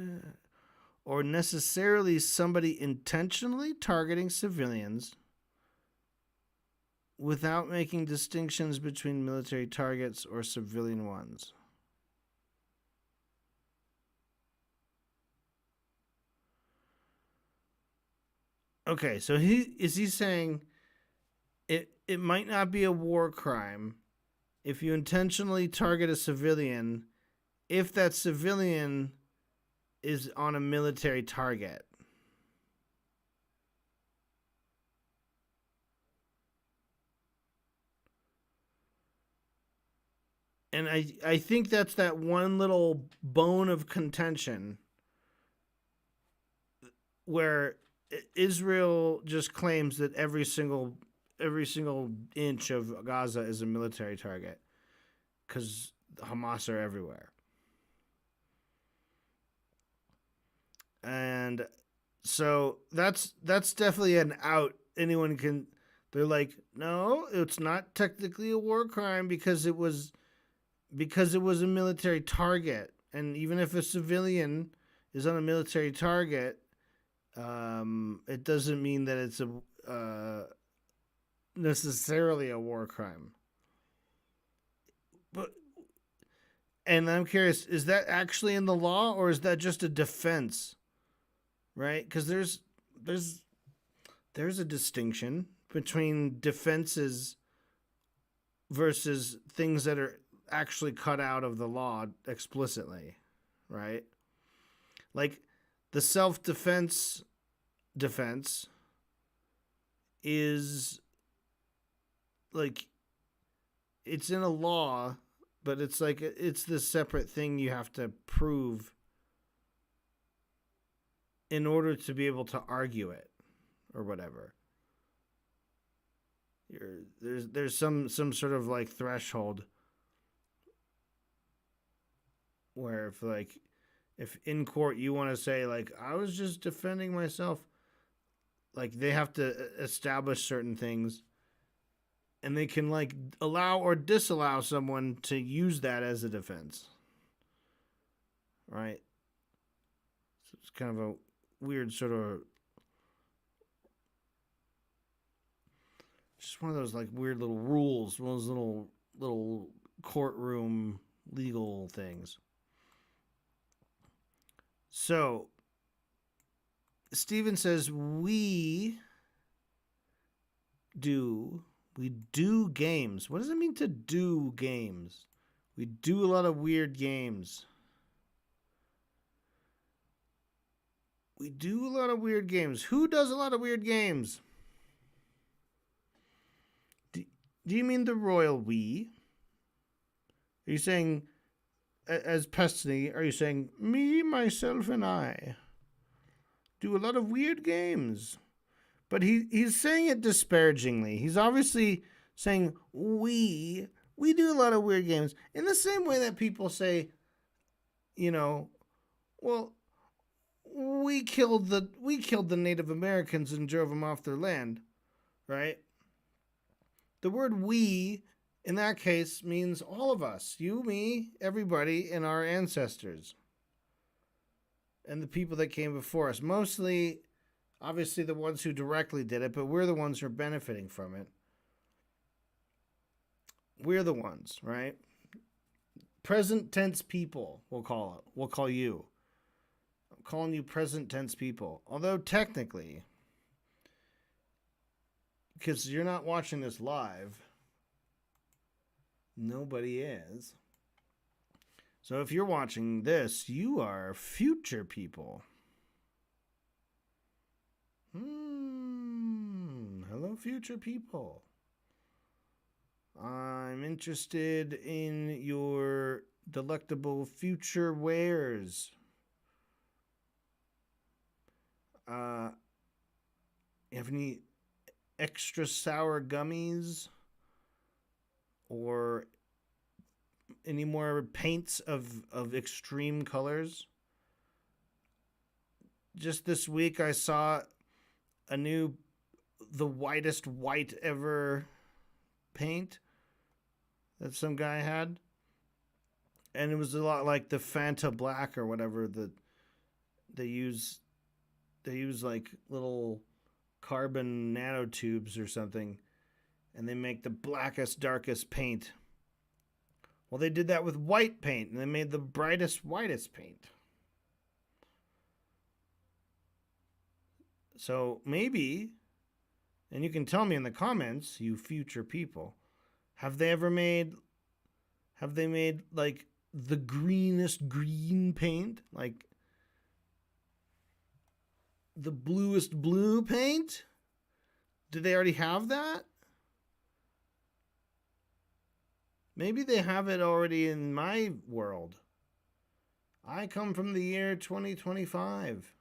or necessarily somebody intentionally targeting civilians without making distinctions between military targets or civilian ones. Okay, so he's saying it might not be a war crime if you intentionally target a civilian if that civilian is on a military target. And I think that's that one little bone of contention where Israel just claims that every single inch of Gaza is a military target because Hamas are everywhere. And so that's definitely an out. Anyone can, they're like, no, it's not technically a war crime because it was a military target. And even if a civilian is on a military target, it doesn't mean that it's necessarily a war crime. And I'm curious, is that actually in the law or is that just a defense? Right? Because there's a distinction between defenses versus things that are actually cut out of the law explicitly, right? Like the self-defense defense is like it's in a law, but it's like it's this separate thing you have to prove in order to be able to argue it or whatever. There's some sort of like threshold where if in court you want to say like I was just defending myself, like they have to establish certain things and they can like allow or disallow someone to use that as a defense. Right? So it's kind of a weird sort of just one of those like weird little rules, one of those little courtroom legal things. So Stephen says we do games. What does it mean to do games? We do a lot of weird games. We do a lot of weird games. Who does a lot of weird games? Do you mean the royal we? Are you saying, as Pestiny, are you saying, me, myself, and I do a lot of weird games? But he's saying it disparagingly. He's obviously saying, we do a lot of weird games. In the same way that people say, well, we killed the Native Americans and drove them off their land, right? The word we, in that case, means all of us. You, me, everybody, and our ancestors. And the people that came before us. Mostly, obviously, the ones who directly did it, but we're the ones who are benefiting from it. We're the ones, right? present tense people, we'll call it. We'll call you. I'm calling you present tense people. Although technically, because you're not watching this live, nobody is. So if you're watching this, you are future people. Hello, future people. I'm interested in your delectable future wares. You have any extra sour gummies? Or any more paints of extreme colors? Just this week I saw the whitest white ever paint that some guy had. And it was a lot like the Fanta Black or whatever that they use like little carbon nanotubes or something, and they make the blackest, darkest paint. Well, they did that with white paint, and they made the brightest, whitest paint. So maybe, and you can tell me in the comments, you future people, have they made like the greenest green paint? Like the bluest blue paint? Did they already have that? Maybe they have it already in my world. I come from the year 2025.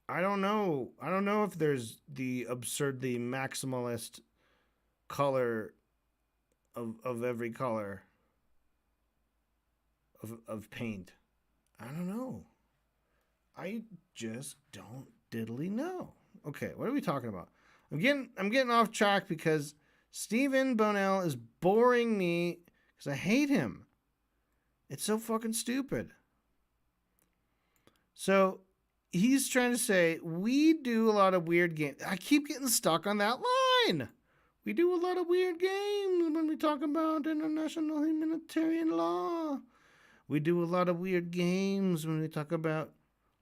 I don't know. I don't know if there's the absurdly maximalist color of every color of paint. I don't know. I just don't diddly know. Okay, what are we talking about? I'm getting off track because Stephen Bonnell is boring me because I hate him. It's so fucking stupid. So he's trying to say we do a lot of weird games. I keep getting stuck on that line. We do a lot of weird games when we talk about international humanitarian law. We do a lot of weird games when we talk about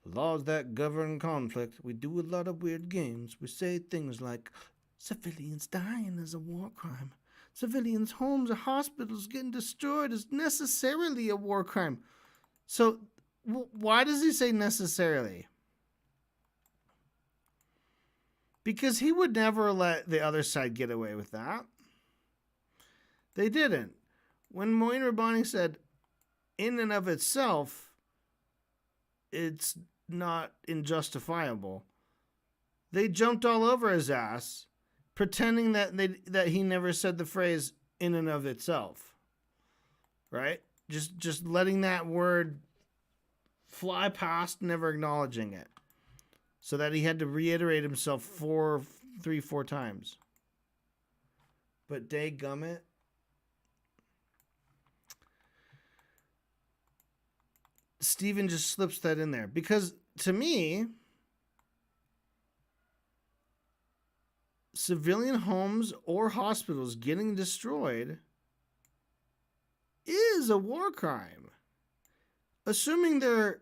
laws that govern conflict. We do a lot of weird games. We say things like civilians dying is a war crime. Civilians' homes or hospitals getting destroyed is necessarily a war crime. So why does he say necessarily? Because he would never let the other side get away with that. They didn't. When Moin Rabbani said, in and of itself, it's not injustifiable, they jumped all over his ass, pretending that he never said the phrase in and of itself. Right? Just letting that word fly past, never acknowledging it. So that he had to reiterate himself 4 times. But dadgummit. Stephen just slips that in there. Because to me, civilian homes or hospitals getting destroyed is a war crime. Assuming they're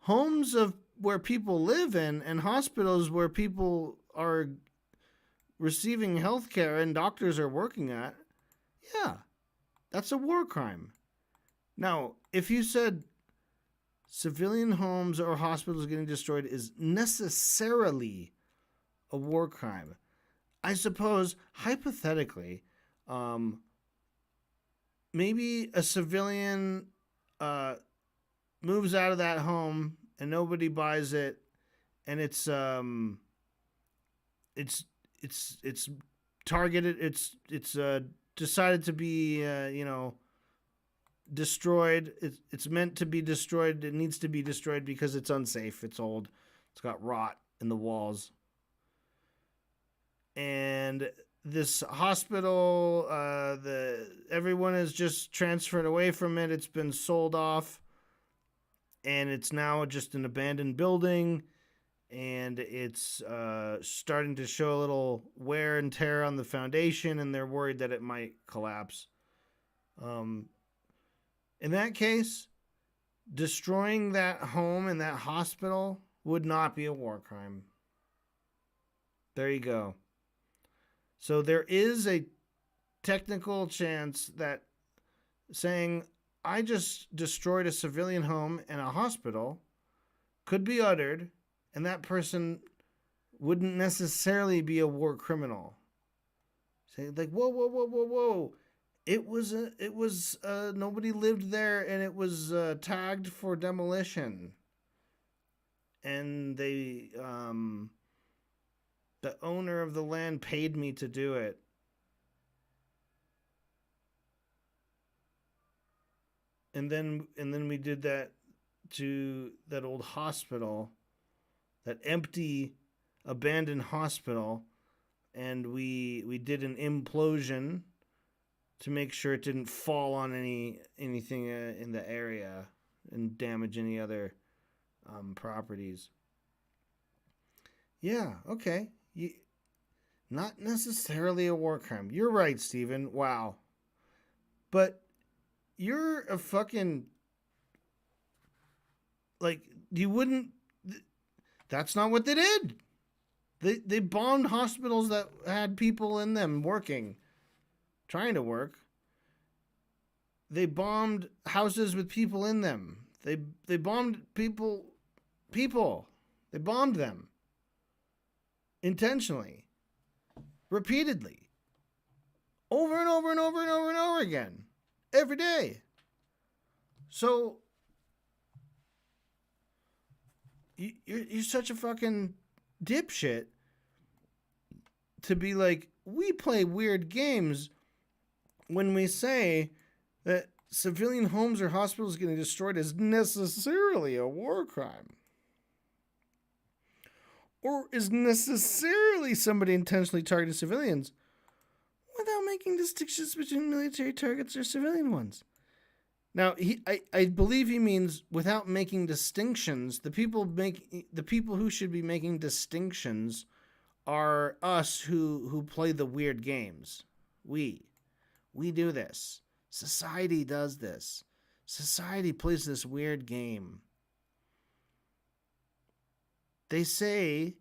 homes where people live in and hospitals where people are receiving health care and doctors are working at, yeah, that's a war crime. Now, if you said civilian homes or hospitals getting destroyed is necessarily a war crime, I suppose, hypothetically, maybe a civilian moves out of that home and nobody buys it, and it's targeted. It's decided to be destroyed. It's meant to be destroyed. It needs to be destroyed because it's unsafe. It's old. It's got rot in the walls. And this hospital, everyone is just transferred away from it. It's been sold off. And it's now just an abandoned building, and it's starting to show a little wear and tear on the foundation, and they're worried that it might collapse. In that case, destroying that home and that hospital would not be a war crime. There you go. So there is a technical chance that saying, I just destroyed a civilian home and a hospital could be uttered, and that person wouldn't necessarily be a war criminal. Say, like, whoa, whoa, whoa, whoa, whoa. It was nobody lived there, and it was tagged for demolition. And the owner of the land paid me to do it. And then we did that to that old hospital, that empty, abandoned hospital, and we did an implosion to make sure it didn't fall on anything in the area and damage any other properties. Yeah, okay. Not necessarily a war crime. You're right, Stephen. Wow. But you're a fucking, like, you wouldn't, that's not what they did. They bombed hospitals that had people in them working, trying to work. They bombed houses with people in them. They bombed people. They bombed them intentionally, repeatedly, over and over and over and over and over again, every day. So you're such a fucking dipshit to be like, we play weird games when we say that civilian homes or hospitals getting destroyed is necessarily a war crime. Or is necessarily somebody intentionally targeting civilians without making distinctions between military targets or civilian ones. Now, I believe he means without making distinctions. The people who should be making distinctions are us who play the weird games. We do this. Society does this. Society plays this weird game. They say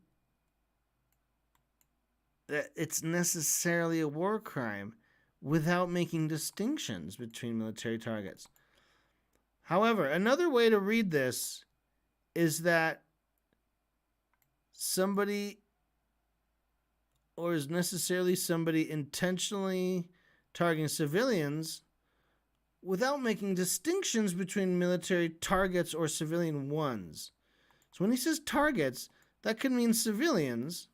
that it's necessarily a war crime without making distinctions between military targets. However, another way to read this is that somebody, or is necessarily somebody, intentionally targeting civilians without making distinctions between military targets or civilian ones. So when he says targets, that could mean civilians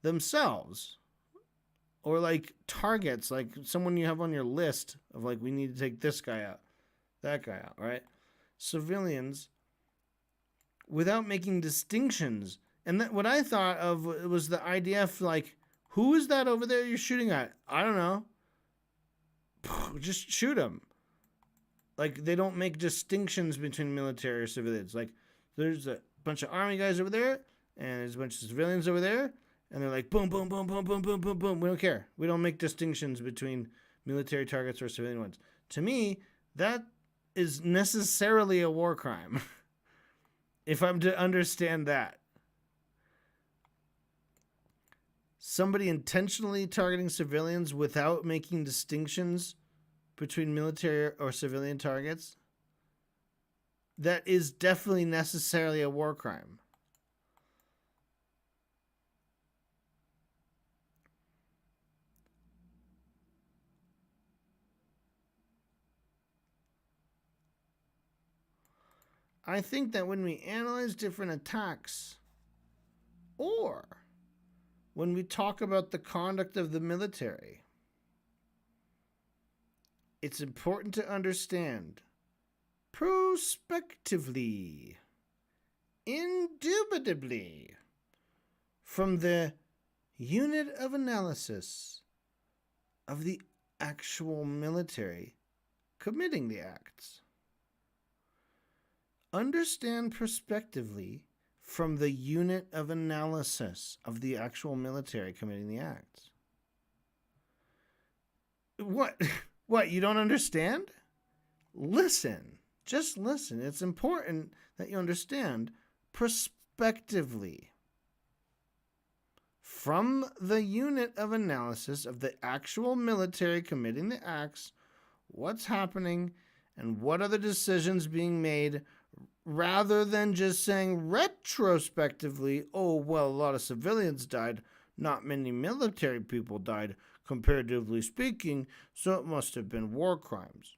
themselves, or like targets, like someone you have on your list of like, we need to take this guy out, that guy out, right? Civilians without making distinctions. And that, what I thought of was the IDF, like, who is that over there you're shooting at? I don't know. Just shoot him. Like, they don't make distinctions between military or civilians. Like, there's a bunch of army guys over there, and there's a bunch of civilians over there, and they're like, boom, boom, boom, boom, boom, boom, boom, boom. We don't care. We don't make distinctions between military targets or civilian ones. To me, that is necessarily a war crime. If I'm to understand that. Somebody intentionally targeting civilians without making distinctions between military or civilian targets, that is definitely necessarily a war crime. I think that when we analyze different attacks, or when we talk about the conduct of the military, it's important to understand prospectively, indubitably, from the unit of analysis of the actual military committing the acts. Understand prospectively from the unit of analysis of the actual military committing the acts. What? What? You don't understand? Listen. Just listen. It's important that you understand prospectively. From the unit of analysis of the actual military committing the acts, what's happening and what are the decisions being made, rather than just saying retrospectively, oh, well, a lot of civilians died, not many military people died, comparatively speaking, so it must have been war crimes.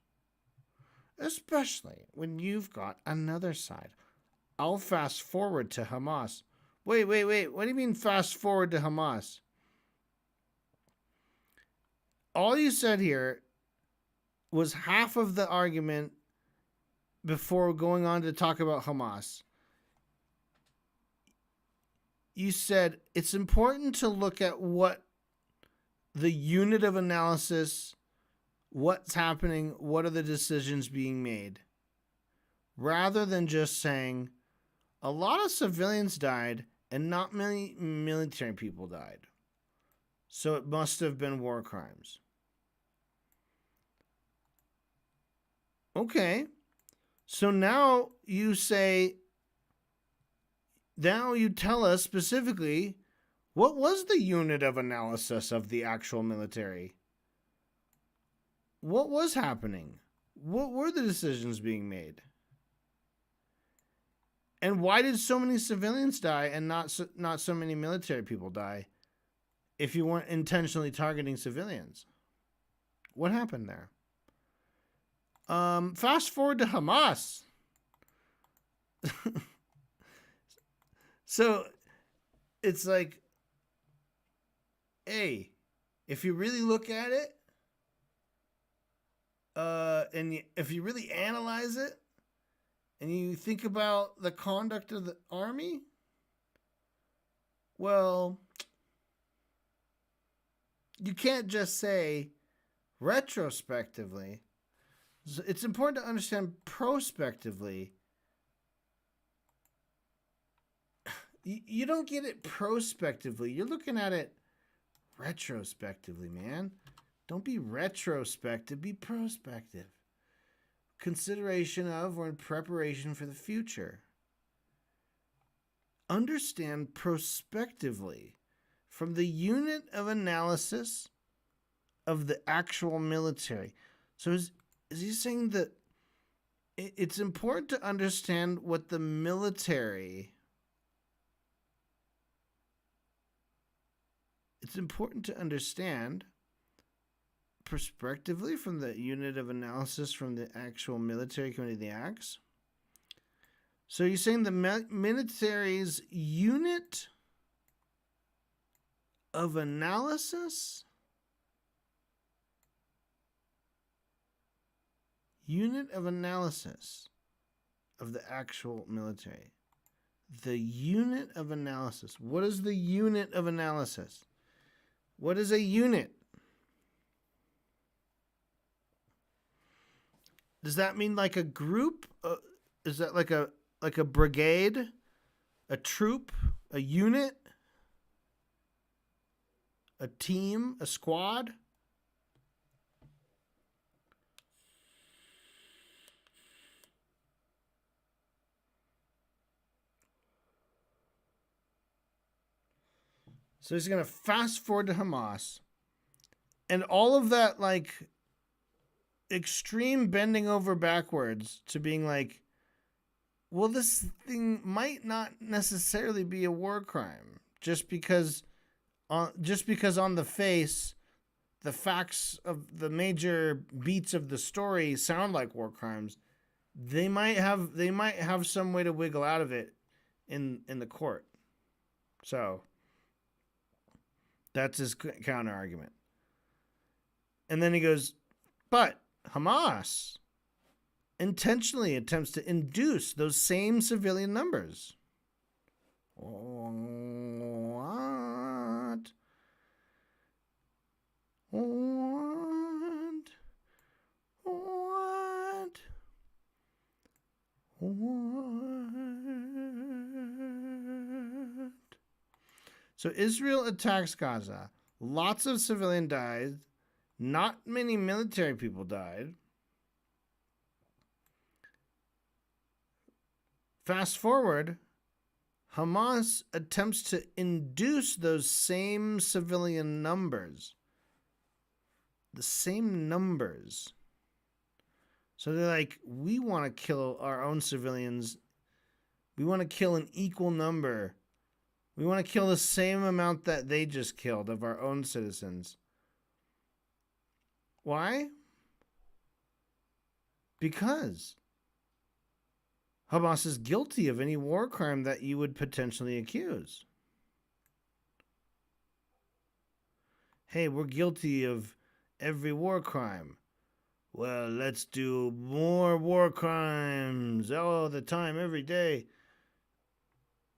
Especially when you've got another side. I'll fast forward to Hamas. Wait. What do you mean fast forward to Hamas? All you said here was half of the argument before going on to talk about Hamas. You said it's important to look at what the unit of analysis, what's happening, what are the decisions being made, rather than just saying a lot of civilians died and not many military people died, so it must have been war crimes. Okay, so now you tell us specifically, what was the unit of analysis of the actual military? What was happening? What were the decisions being made? And why did so many civilians die and not so many military people die if you weren't intentionally targeting civilians? What happened there? Fast forward to Hamas. So it's like, hey, if you really look at it, if you really analyze it, and you think about the conduct of the army, well, you can't just say retrospectively. It's important to understand prospectively. You don't get it prospectively. You're looking at it retrospectively, man. Don't be retrospective, be prospective. Consideration of or in preparation for the future. Understand prospectively from the unit of analysis of the actual military. So is he saying that it's important to understand what the military... It's important to understand prospectively from the unit of analysis from the actual military committee of the acts. So you're saying the military's unit of analysis? Unit of analysis of the actual military. The unit of analysis. What is the unit of analysis? What is a unit? Does that mean like a group? Is that like a brigade, a troop, a unit, a team, a squad? So he's going to fast forward to Hamas. And all of that, like, extreme bending over backwards to being like, well, this thing might not necessarily be a war crime. Just because on the face, the facts of the major beats of the story sound like war crimes. They might have some way to wiggle out of it in the court. So that's his counter argument. And then he goes, but Hamas intentionally attempts to induce those same civilian numbers. What? What? What? What? So Israel attacks Gaza. Lots of civilian died. Not many military people died. Fast forward, Hamas attempts to induce those same civilian numbers. The same numbers. So they're like, we want to kill our own civilians. We want to kill an equal number. We want to kill the same amount that they just killed of our own citizens. Why? Because Hamas is guilty of any war crime that you would potentially accuse. Hey, we're guilty of every war crime. Well, let's do more war crimes all the time, every day.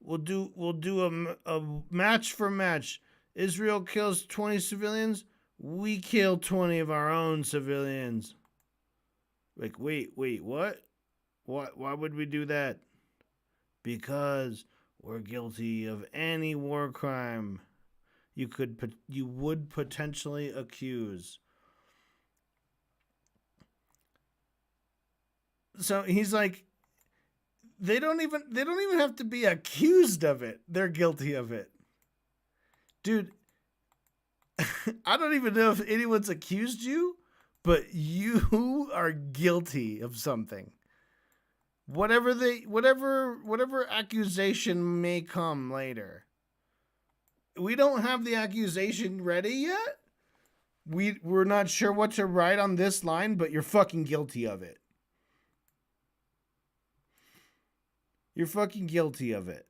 We'll do a match for match. Israel kills 20 civilians. We kill 20 of our own civilians. Like, wait, what? Why would we do that? Because we're guilty of any war crime you would potentially accuse. So he's like, they don't even have to be accused of it. They're guilty of it. Dude, I don't even know if anyone's accused you, but you are guilty of something. Whatever accusation may come later. We don't have the accusation ready yet. We're not sure what to write on this line, but you're fucking guilty of it. You're fucking guilty of it.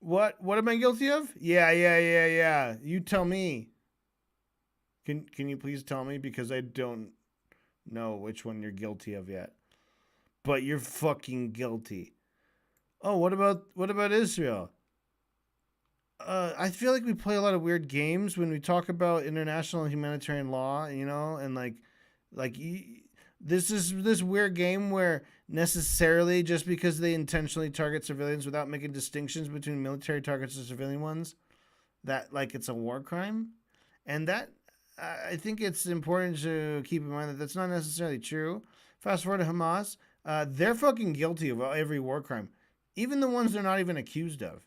What am I guilty of? Yeah. You tell me. Can you please tell me? Because I don't know which one you're guilty of yet. But you're fucking guilty. Oh, what about Israel? I feel like we play a lot of weird games when we talk about international humanitarian law, you know, and this is this weird game where necessarily just because they intentionally target civilians without making distinctions between military targets and civilian ones, that like it's a war crime. And that I think it's important to keep in mind that that's not necessarily true. Fast forward to Hamas, they're fucking guilty of every war crime, even the ones they're not even accused of.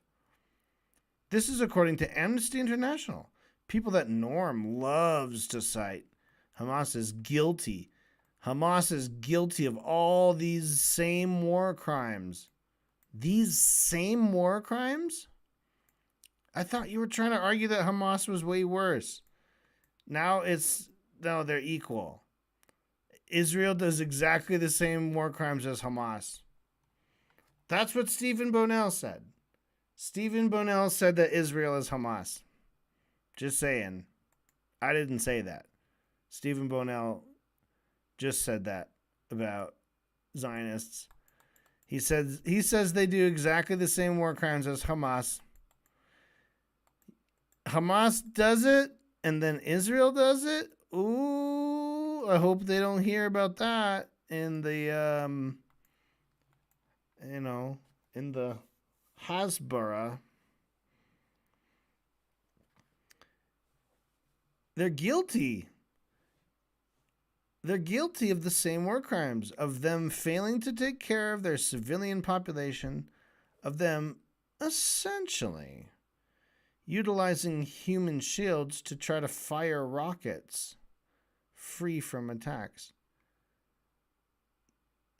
This is according to Amnesty International, people that Norm loves to cite. Hamas is guilty. Hamas is guilty of all these same war crimes. These same war crimes? I thought you were trying to argue that Hamas was way worse. No, they're equal. Israel does exactly the same war crimes as Hamas. That's what Stephen Bonell said. Stephen Bonell said that Israel is Hamas. Just saying. I didn't say that. Stephen Bonell just said that about Zionists. He says they do exactly the same war crimes as Hamas. Hamas does it, and then Israel does it. Ooh, I hope they don't hear about that in the in the Hasbara. They're guilty. They're guilty of the same war crimes, of them failing to take care of their civilian population, of them essentially utilizing human shields to try to fire rockets free from attacks.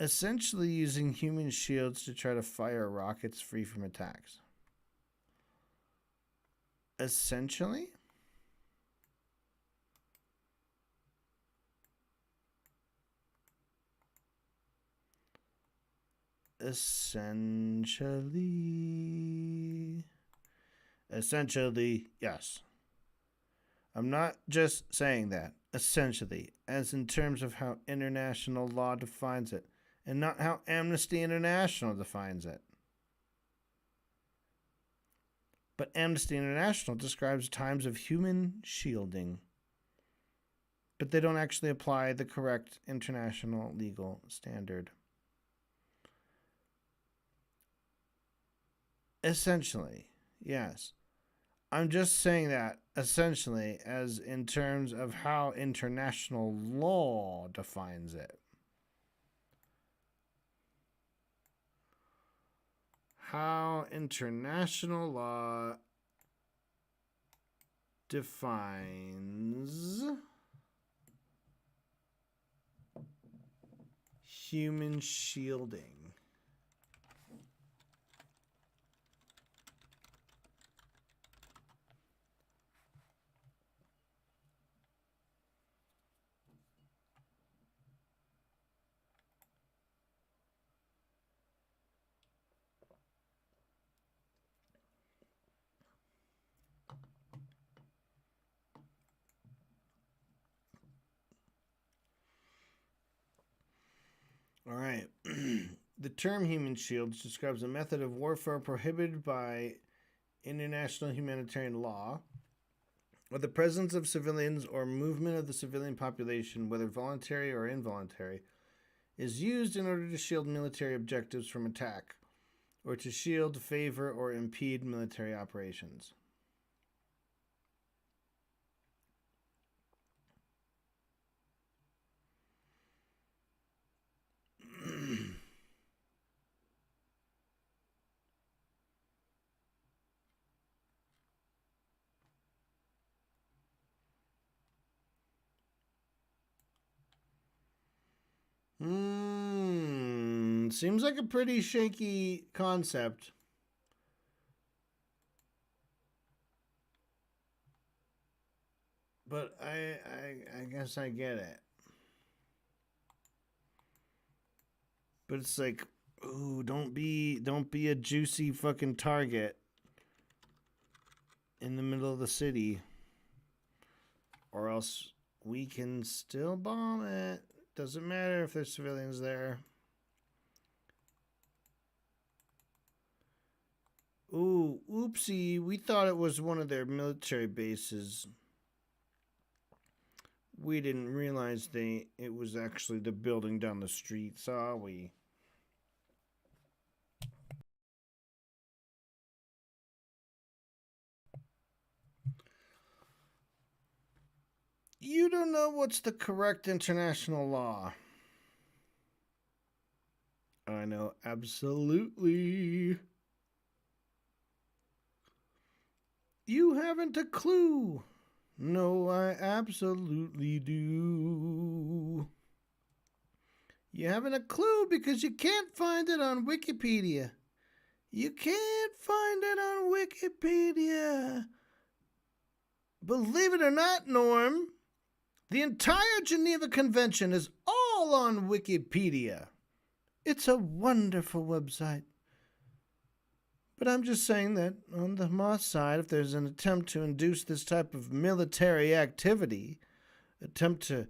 Essentially using human shields to try to fire rockets free from attacks. Essentially? Essentially, yes. I'm not just saying that. Essentially, as in terms of how international law defines it, and not how Amnesty International defines it. But Amnesty International describes times of human shielding, but they don't actually apply the correct international legal standard. Essentially, yes. I'm just saying that essentially as in terms of how international law defines it. How international law defines human shielding. All right. The term human shields describes a method of warfare prohibited by international humanitarian law, or the presence of civilians or movement of the civilian population, whether voluntary or involuntary, is used in order to shield military objectives from attack, or to shield, favor, or impede military operations. Seems like a pretty shaky concept. But I guess I get it. But it's like, ooh, don't be a juicy fucking target in the middle of the city, or else we can still bomb it. Doesn't matter if there's civilians there. Ooh, oopsie, we thought it was one of their military bases. We didn't realize it was actually the building down the street, saw we? You don't know what's the correct international law. I know absolutely. You haven't a clue. No, I absolutely do. You haven't a clue because you can't find it on Wikipedia. You can't find it on Wikipedia. Believe it or not, Norm, the entire Geneva Convention is all on Wikipedia. It's a wonderful website. But I'm just saying that on the Hamas side, if there's an attempt to induce this type of military activity, attempt to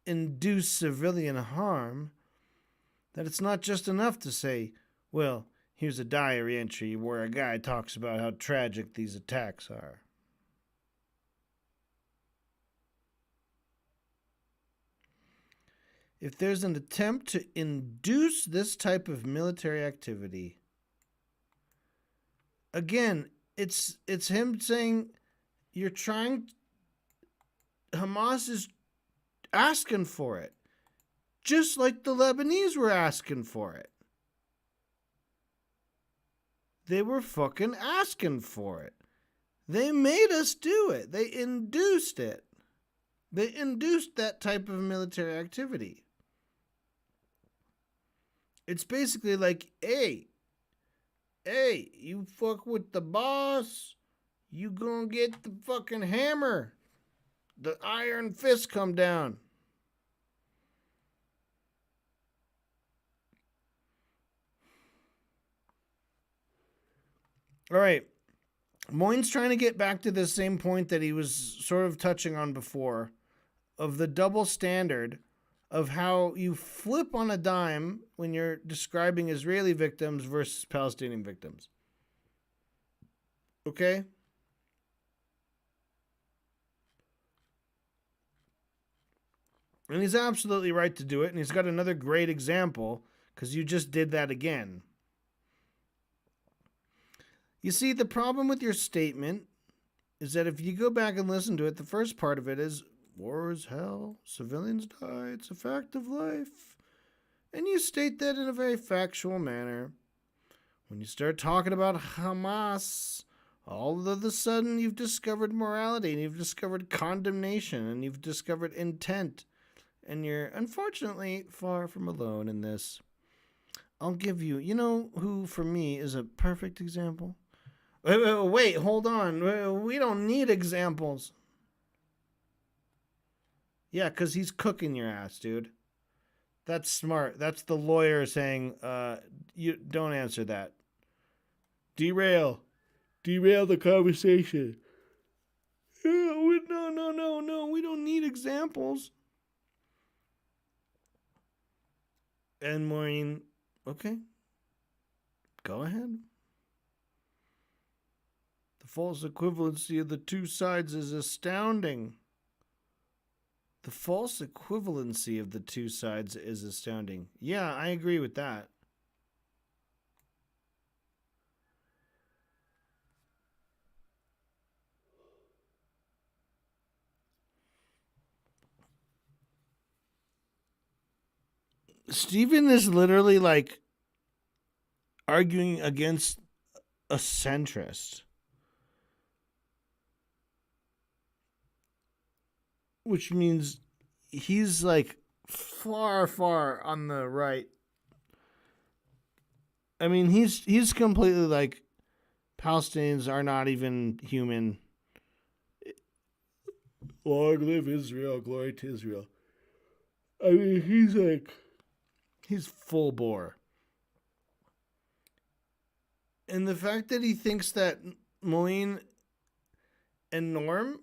induce civilian harm, that it's not just enough to say, well, here's a diary entry where a guy talks about how tragic these attacks are. If there's an attempt to induce this type of military activity, again, it's him saying Hamas is asking for it. Just like the Lebanese were asking for it. They were fucking asking for it. They made us do it. They induced it. They induced that type of military activity. It's basically like, hey, you fuck with the boss, you gonna get the fucking hammer. The iron fist come down. All right. Moyne's trying to get back to the same point that he was sort of touching on before, of the double standard of how you flip on a dime when you're describing Israeli victims versus Palestinian victims. Okay? And he's absolutely right to do it, and he's got another great example, because you just did that again. You see, the problem with your statement is that if you go back and listen to it, the first part of it is war is hell, civilians die, it's a fact of life. And you state that in a very factual manner. When you start talking about Hamas, all of a sudden you've discovered morality and you've discovered condemnation and you've discovered intent. And you're unfortunately far from alone in this. I'll give you, you know who for me is a perfect example? Wait, hold on. We don't need examples. Yeah, because he's cooking your ass, dude. That's smart. That's the lawyer saying, you don't answer that. Derail the conversation. No. We don't need examples. And Maureen, okay, go ahead. The false equivalency of the two sides is astounding. The false equivalency of the two sides is astounding. Yeah, I agree with that. Stephen is literally like arguing against a centrist, which means he's like far on the right. I mean, he's completely like Palestinians are not even human. Long live Israel, glory to Israel. I mean, he's full bore. And the fact that he thinks that Moeen and Norm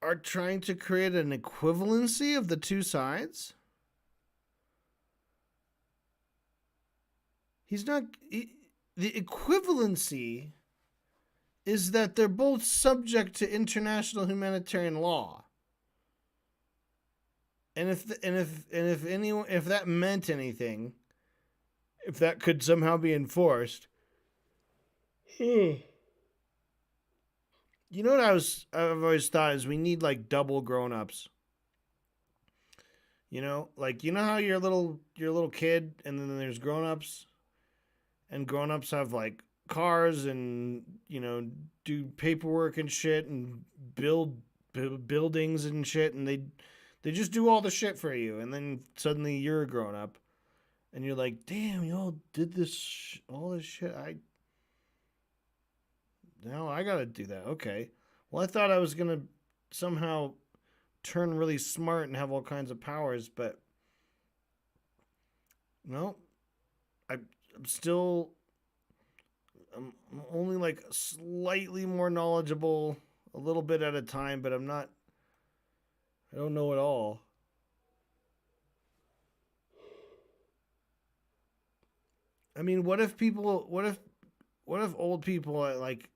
are trying to create an equivalency of the two sides. The equivalency is that they're both subject to international humanitarian law. And if that meant anything, if that could somehow be enforced, you know what I've always thought is we need like double grown-ups. You know, like you know how you're a little kid and then there's grown-ups, and grown-ups have like cars and, you know, do paperwork and shit and build buildings and shit, and they just do all the shit for you, and then suddenly you're a grown-up and you're like, damn, y'all did all this shit. Now I gotta do that. Okay. Well, I thought I was gonna somehow turn really smart and have all kinds of powers, but no. I'm only like slightly more knowledgeable a little bit at a time, but I don't know it all. I mean, what if old people at like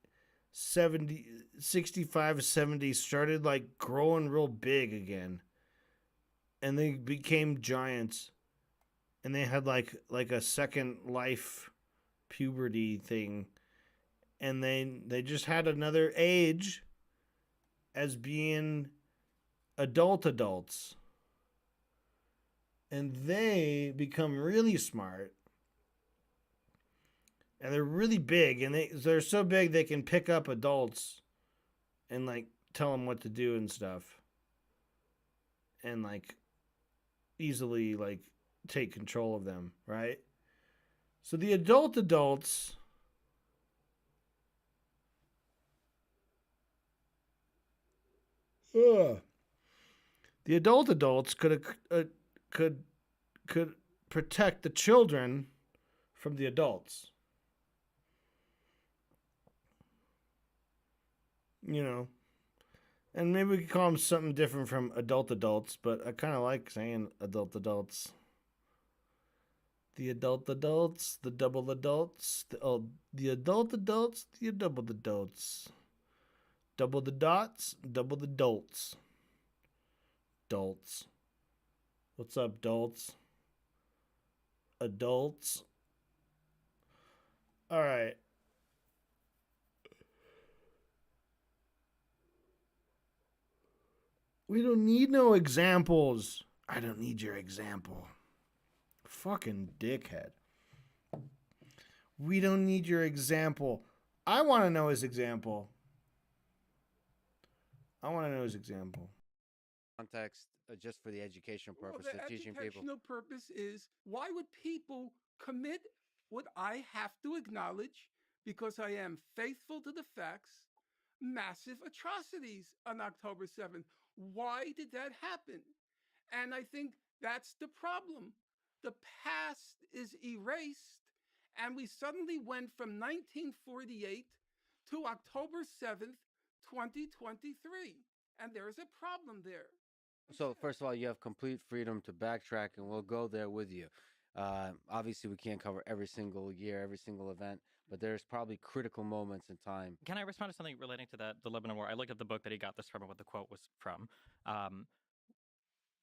70, 65, 70 started like growing real big again and they became giants and they had like a second life puberty thing, and they just had another age as being adults, and they become really smart and they're really big, and they're so big they can pick up adults and like tell them what to do and stuff, and like easily like take control of them, right? So the adults the adults could protect the children from the adults. You know, and maybe we could call them something different from adults, but I kind of like saying adults. The adults, the double adults, the adults, the double adults. Double the dots, double the dolts. Dolts. What's up, dolts? Adults. All right. We don't need no examples. I don't need your example. Fucking dickhead. We don't need your example. I want to know his example. I want to know his example. Context, just for the educational Well, purpose the of teaching people. educational purpose is, why would people commit what I have to acknowledge, because I am faithful to the facts, massive atrocities on October 7th? Why did that happen? And I think that's the problem. The past is erased, and we suddenly went from 1948 to October 7th, 2023. And there is a problem there. So first of all, you have complete freedom to backtrack, and we'll go there with you. Obviously, we can't cover every single year, every single event, but there's probably critical moments in time. Can I respond to something relating to the Lebanon War? I looked at the book that he got this from and what the quote was from.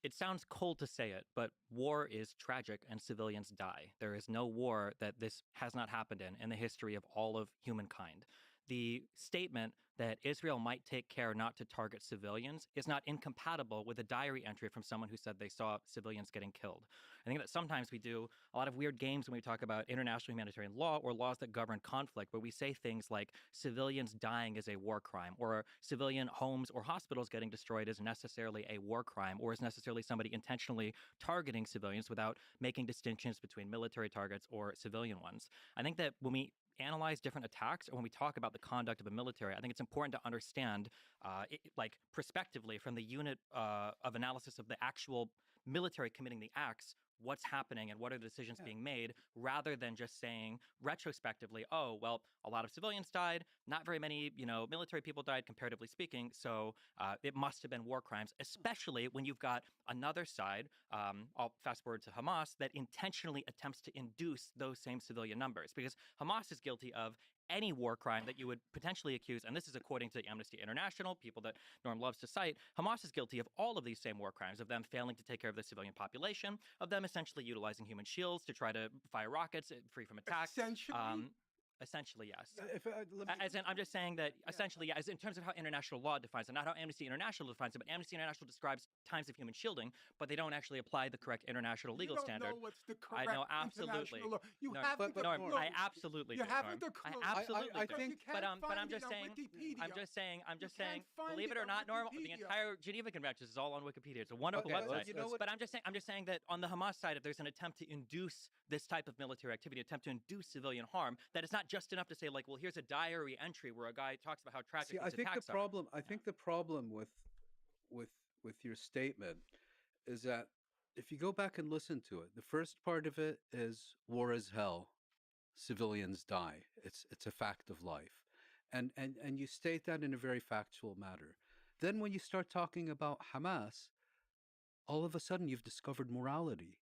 It sounds cold to say it, but war is tragic and civilians die. There is no war that this has not happened in the history of all of humankind. The statement that Israel might take care not to target civilians is not incompatible with a diary entry from someone who said they saw civilians getting killed. I think that sometimes we do a lot of weird games when we talk about international humanitarian law or laws that govern conflict, where we say things like civilians dying is a war crime, or civilian homes or hospitals getting destroyed is necessarily a war crime, or is necessarily somebody intentionally targeting civilians without making distinctions between military targets or civilian ones. I think that when we analyze different attacks or when we talk about the conduct of a military, I think it's important to understand, like prospectively from the unit of analysis of the actual military committing the acts, what's happening and what are the decisions being made, rather than just saying retrospectively, oh, well, a lot of civilians died, not very many, military people died comparatively speaking, so it must have been war crimes, especially when you've got another side, I'll fast forward to Hamas, that intentionally attempts to induce those same civilian numbers, because Hamas is guilty of any war crime that you would potentially accuse, and this is according to Amnesty International, people that Norm loves to cite. Hamas is guilty of all of these same war crimes, of them failing to take care of the civilian population, of them essentially utilizing human shields to try to fire rockets free from attack. Essentially, yes. I'm just saying that essentially, as in terms of how international law defines it, not how Amnesty International defines it, but Amnesty International describes times of human shielding, but they don't actually apply the correct international legal standard. You don't know what's the correct I know absolutely. international law. You Norm, haven't the Norm, clue. I absolutely You do. haven't Norm. the clue. I absolutely I do. think- But I'm just on saying. Wikipedia. I'm just saying. You can't find Believe it it or on not, Norm, the Wikipedia. entire Geneva Convention is all on Wikipedia. It's a wonderful Okay, website. you know what- But I'm just saying that on the Hamas side, if there's an attempt to induce this type of military activity, attempt to induce civilian harm, that it's not just enough to say like, well, here's a diary entry where a guy talks about how tragic See, these I think the attacks are. problem. I think the problem with with your statement is that if you go back and listen to it, the first part of it is war is hell, civilians die. It's a fact of life, and you state that in a very factual manner. Then when you start talking about Hamas, all of a sudden you've discovered morality,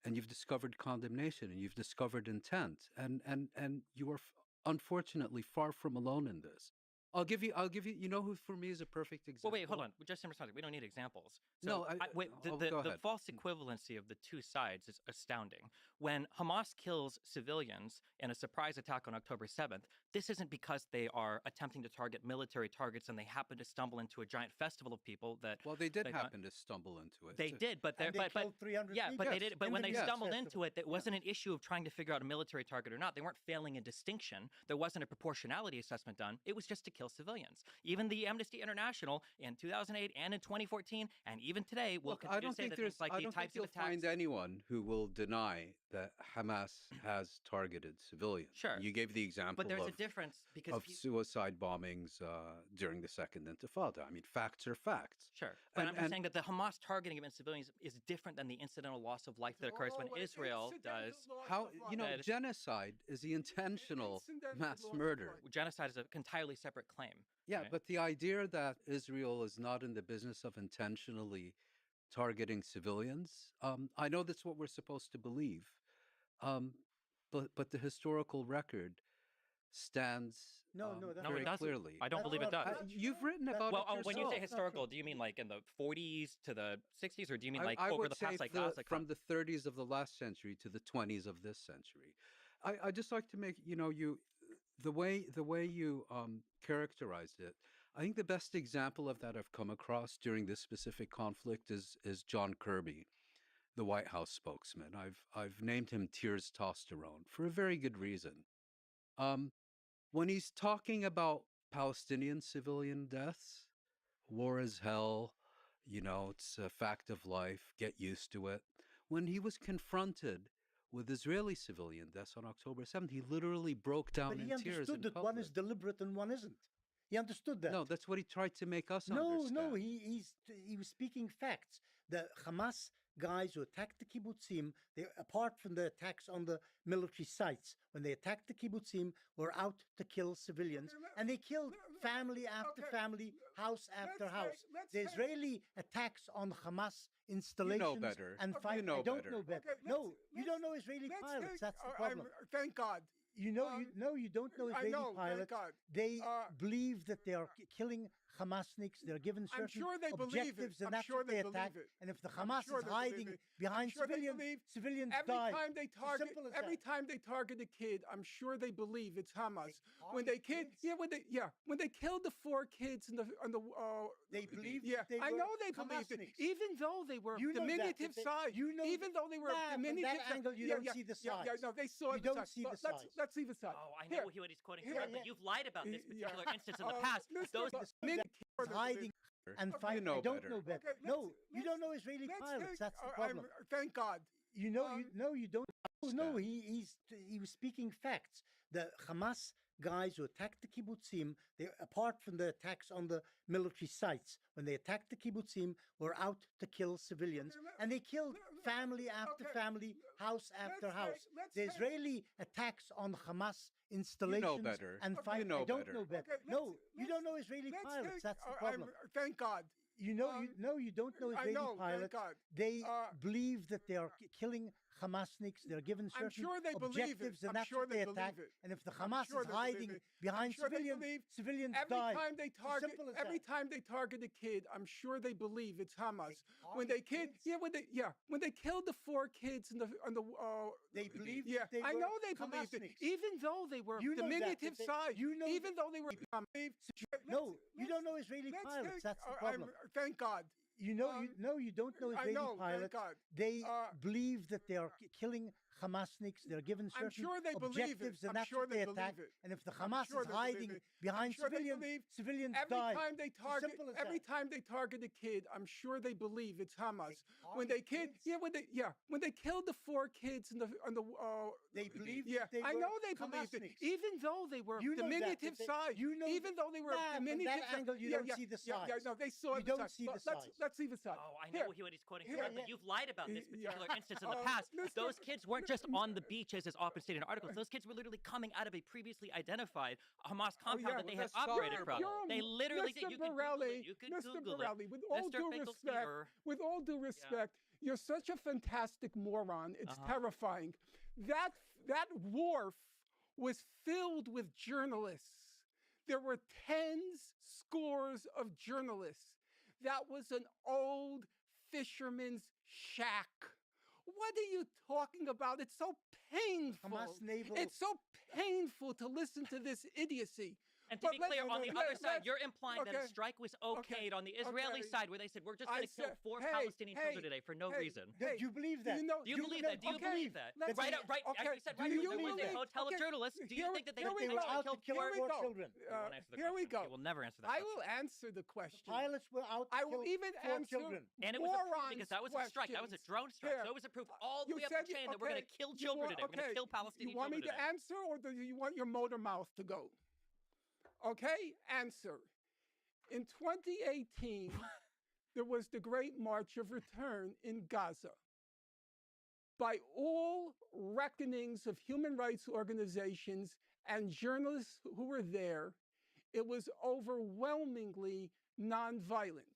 and you've discovered condemnation, and you've discovered intent, and you are unfortunately far from alone in this. I'll give you. You know who for me is a perfect example? Well, wait, hold on. Just in response, we don't need examples. So, No, wait. go The ahead. false equivalency of the two sides is astounding. When Hamas kills civilians in a surprise attack on October 7th, this isn't because they are attempting to target military targets and they happen to stumble into a giant festival of people that. Well, they did they- happen to stumble into it. They did, but And they killed 300 yeah, but people they did. But in when the they music stumbled festival. into it, it wasn't an issue of trying to figure out a military target or not. They weren't failing in distinction. There wasn't a proportionality assessment done. It was just to kill civilians. Even the Amnesty International in 2008 and in 2014, and even today, will Look, continue I don't to say think that there's. things like I the don't think types you'll of attacks. find anyone who will deny that Hamas has targeted civilians. Sure. You gave the example But there's of, a difference because of suicide bombings during the Second Intifada. I mean, facts are facts. Sure, but I'm just and- saying that the Hamas targeting against civilians is different than the incidental loss of life that occurs when Oh, it's Israel incidental does. loss How of life. That- genocide is the intentional Incidental mass loss of murder. life. Genocide is an entirely separate claim. Yeah, right? but the idea that Israel is not in the business of intentionally targeting civilians, I know that's what we're supposed to believe, um, but the historical record stands No, that's No, very it doesn't. clearly. I don't That's believe it not- does. that's You've true. written That- about Well, it when you yourself. say That's not historical, true. do you mean like in the 40s to the 60s, or do you mean like I over would the past say like Gaza? from the 30s of the last century to the 20s of this century. I just like to make the way you characterized it. I think the best example of that I've come across during this specific conflict is John Kirby, the White House spokesman. I've named him Tears Testosterone for a very good reason. Um, when he's talking about Palestinian civilian deaths, war is hell, it's a fact of life, get used to it. When he was confronted with Israeli civilian deaths on October 7th, he literally broke down But he in tears understood in that one is public. deliberate and one isn't. He understood that. No, that's what he tried to make us No, understand. he was speaking facts. The Hamas guys who attacked the kibbutzim, they, apart from the attacks on the military sites, when they attacked the kibbutzim, were out to kill civilians, and they killed family after family, house after house. The Israeli attacks on Hamas installations better. and You fight. know I don't better. know better. No, you don't know Israeli pilots. That's the problem. Thank God. You don't know I Israeli know, thank pilots. God. They believe that they are killing Hamasniks. They're given certain I'm sure they believe it. objectives, and I'm that's sure what they they attack. believe it. And if the I'm Hamas sure is they believe hiding it. behind I'm sure they civilians, believe civilians Every die. time they It's as target, simple as every that. time they target a kid, I'm sure they believe it's Hamas. When they when they killed the 4 kids in the They believed yeah, they I were know they believed it, Hamasniks. even though they were You know that, diminutive but size, you know even though they were Nah, from diminutive that size. angle, you yeah, don't yeah, see the yeah, size. no, they saw You the don't size. see the Let's size. see the size. Oh, I Here. know what he's quoting Here. from, but you've lied about this Yeah. particular instance in the past. Mr. Those Min- Is hiding and fight. You know I don't better. know better. Okay, No, you don't know Israeli pilots. That's the problem. Thank God. You don't. No, he was speaking facts. The Hamas guys who attacked the kibbutzim, they, apart from the attacks on the military sites, when they attacked the kibbutzim, were out to kill civilians, and they killed family after family, house after house. The Israeli attacks on Hamas installations better. and fight. You know I don't better. know better. No, you don't know Israeli pilots. That's the problem. Thank God. You don't know I Israeli know, thank pilots. God. They believe that they are killing Hamasniks. They're given certain I'm sure they believe it. objectives, and I'm that's sure what they they attack. believe it. And if the I'm Hamas sure is they believe hiding it. behind I'm sure they civilians, believe civilians Every die. time they It's as target, simple as every that. time they target a kid, I'm sure they believe it's Hamas. When target they kids? when they killed the 4 kids in the They believed yeah, they I were know they believed it, Hamasniks. even though they were You know that, diminutive but they- size, you know even though they were. No, you don't know Israeli pilots. That's the problem. Thank God. You don't know I Israeli know, thank pilots. God. They believe that they are killing Hamasniks. They're given certain I'm sure they believe it. objectives, and I'm that's sure what they they attack. believe it. And if the I'm Hamas sure is they believe hiding it. behind sure they civilians, believe civilians Every die. time they It's as target, simple as every that. time they target a kid, I'm sure they believe it's Hamas. When target they kids? when they killed the 4 kids in the They believed yeah, they I were know they believed it, Hamasniks. even though they were You know that, diminutive but they- size, you know even though they were Nah, from diminutive. that angle, you don't see the Yeah, size. no, they saw You the don't size. see the Let's size. see the size. Oh, I Here. know what he's quoting Here. from, but you've lied about this Yeah. particular instance in the past. Mr. Those kids weren't just on the beaches, as often stated in articles. Those kids were literally coming out of a previously identified Hamas compound yeah, that they well, had that's operated horrible. from. They literally did. Mr. You can Google Borelli, it. You can Mr. Google Borelli, it. with all Mr. due Finkelstein, respect, or- with all due respect, you're such a fantastic moron. It's terrifying. That wharf was filled with journalists. There were tens, scores of journalists. That was an old fisherman's shack. What are you talking about? It's so painful. Hamas naval. It's so painful to listen to this idiocy. And to But be clear, on the other side, let's- you're implying that a okay, strike was okayed on the Israeli okay. side, where they said, we're just I going to kill said- 4 hey, Palestinian hey, children today for no hey, reason. Do you believe that? You know, Do you believe that? Do you okay, believe that? let's- Right, right. okay, As you said, do right, you there was a believe- hotel of okay, journalists. Do you here- think that they here were we they go. were out to killed kill four? Here we more go. children? You won't answer the Here we question. go. You will never answer that I question. will answer the question. Pilots were out to I kill will even 4 answer children. And it was approved morons' because that was a strike. That was a questions. drone strike. Here. So it was approved all the You way up said the chain that we're going to kill you children want- today. We're going to kill You Palestinian want me children to today. answer, or do you want your motor mouth to go? Okay, answer. In 2018, there was the Great March of Return in Gaza. By all reckonings of human rights organizations and journalists who were there, it was overwhelmingly nonviolent.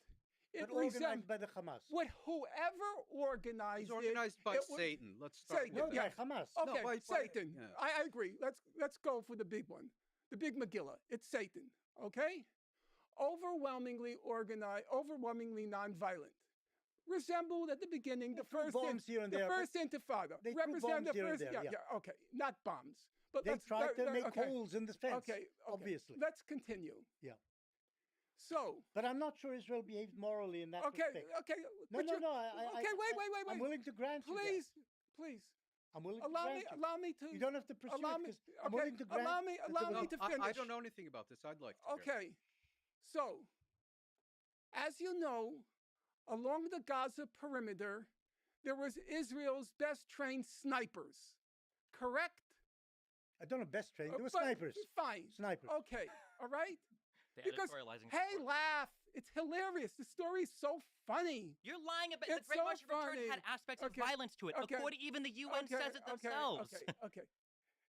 It But organized resembled by the Hamas. whoever organized It's organized by it was- Satan. Let's start Satan, with No, that. by Hamas. Okay, by- Satan. yeah. I agree. Let's go for the big one, the big Megillah. It's Satan. Okay, overwhelmingly organized, overwhelmingly nonviolent. Resembled at the beginning They the threw first bombs here and the there, but first Intifada. they threw Represent bombs the here and first there, yeah. okay, not bombs, but They let's- tried to make okay. holes in the fence, Okay, obviously. Let's continue. Yeah. So, But I'm not sure Israel behaved morally in that okay, respect. okay. No, but no, you're- no. Okay, wait. I'm willing to grant you that. Please, please. I'm willing to Allow grant me, you. allow me to. You don't have to pursue allow it me. because I'm Okay, willing to grant. allow me that there No, was- to finish. I don't know anything about this. I'd like to. hear it. Okay, so as you know, along the Gaza perimeter, there was Israel's best trained snipers. Correct? I don't know best trained. There were But snipers. Fine. Snipers. Okay. All right. The Because editorializing hey, support. laugh! It's hilarious. The story's so funny. You're lying about It's the Great so March of Return funny. had aspects Okay, of violence to it. okay, According, even the UN says it themselves. Okay.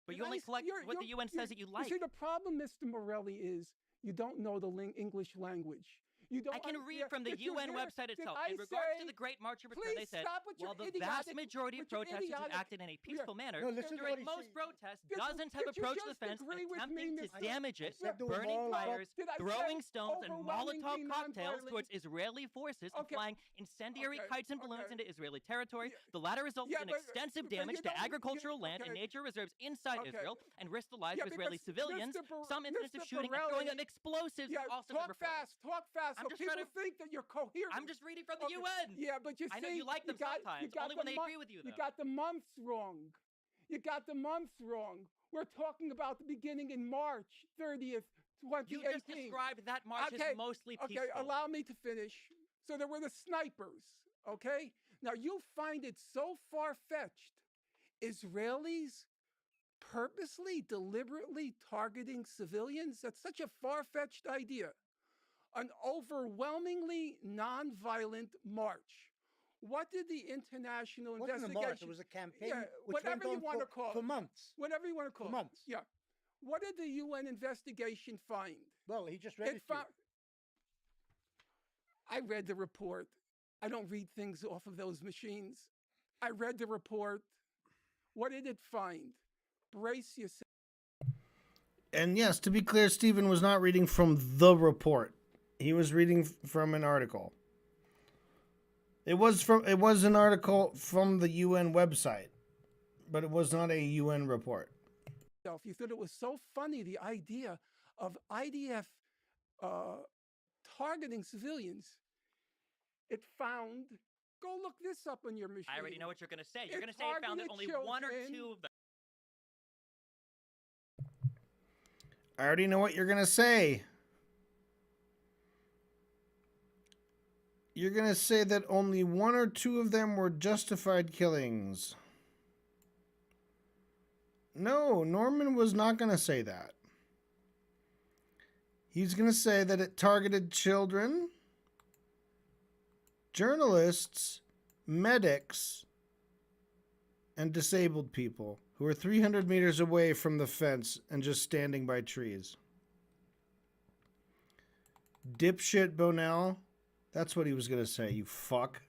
But you only collect what the UN says that you like. See, the problem, Mr. Morelli, is you don't know the English language. You don't. I can read from the Did you UN hear- website did itself. I In regards to say- the Great March of Return, they Please said, stop with your while the vast idiotic- majority of with your protesters idiotic- acted in a peaceful manner, No, listen to what during he most said. protests, Did- dozens have did you approached the just fence, agree with attempting me, to Mr. damage it, said there was burning moral tires, Did I throwing say stones and Molotov overwhelmingly cocktails nonviolent? towards Israeli forces, and Okay. flying incendiary Okay, kites and balloons okay. into Israeli territory. Yeah, The latter resulted yeah, in but- extensive but you damage to don't- agricultural land and okay. nature reserves inside Okay. Israel, and risked the lives Yeah, of Israeli because civilians. Some incidents of Mr. shooting and throwing Borelli- of explosives Yeah, have also been talk reported. fast, I'm so just people trying to- think that you're coherent. I'm just reading from the Okay, UN. Yeah, but you see, I know you like them sometimes, you got only when the they agree with you, You though. got the months wrong. You got the months wrong. We're talking about the beginning in March 30th, 2018. You just described that march as mostly peaceful. Okay, allow me to finish. So there were the snipers, okay? Now you'll find it so far-fetched. Israelis purposely, deliberately targeting civilians? That's such a far-fetched idea. An overwhelmingly nonviolent march. What did the international It wasn't a investigation? march. It was a campaign. Yeah, which whatever went you on want to for- call for it. months. Whatever you want to call For it. months. Yeah. What did the UN investigation find? Well, he just read it. to you. found. I read the report. I don't read things off of those machines. I read the report. What did it find? Brace yourself. And yes, to be clear, Stephen was not reading from the report. He was reading from an article. It was an article from the UN website, but it was not a UN report. You thought it was so funny, the idea of IDF targeting civilians. It found, go look this up on your machine. I already know what you're going to say. You're It going to say it found that targeted only one or children. two of them. I already know what you're going to say. You're going to say that only one or two of them were justified killings. No, Norman was not going to say that. He's going to say that it targeted children, journalists, medics, and disabled people who were 300 meters away from the fence and just standing by trees. Dipshit Bonell. That's what he was going to say, you fuck.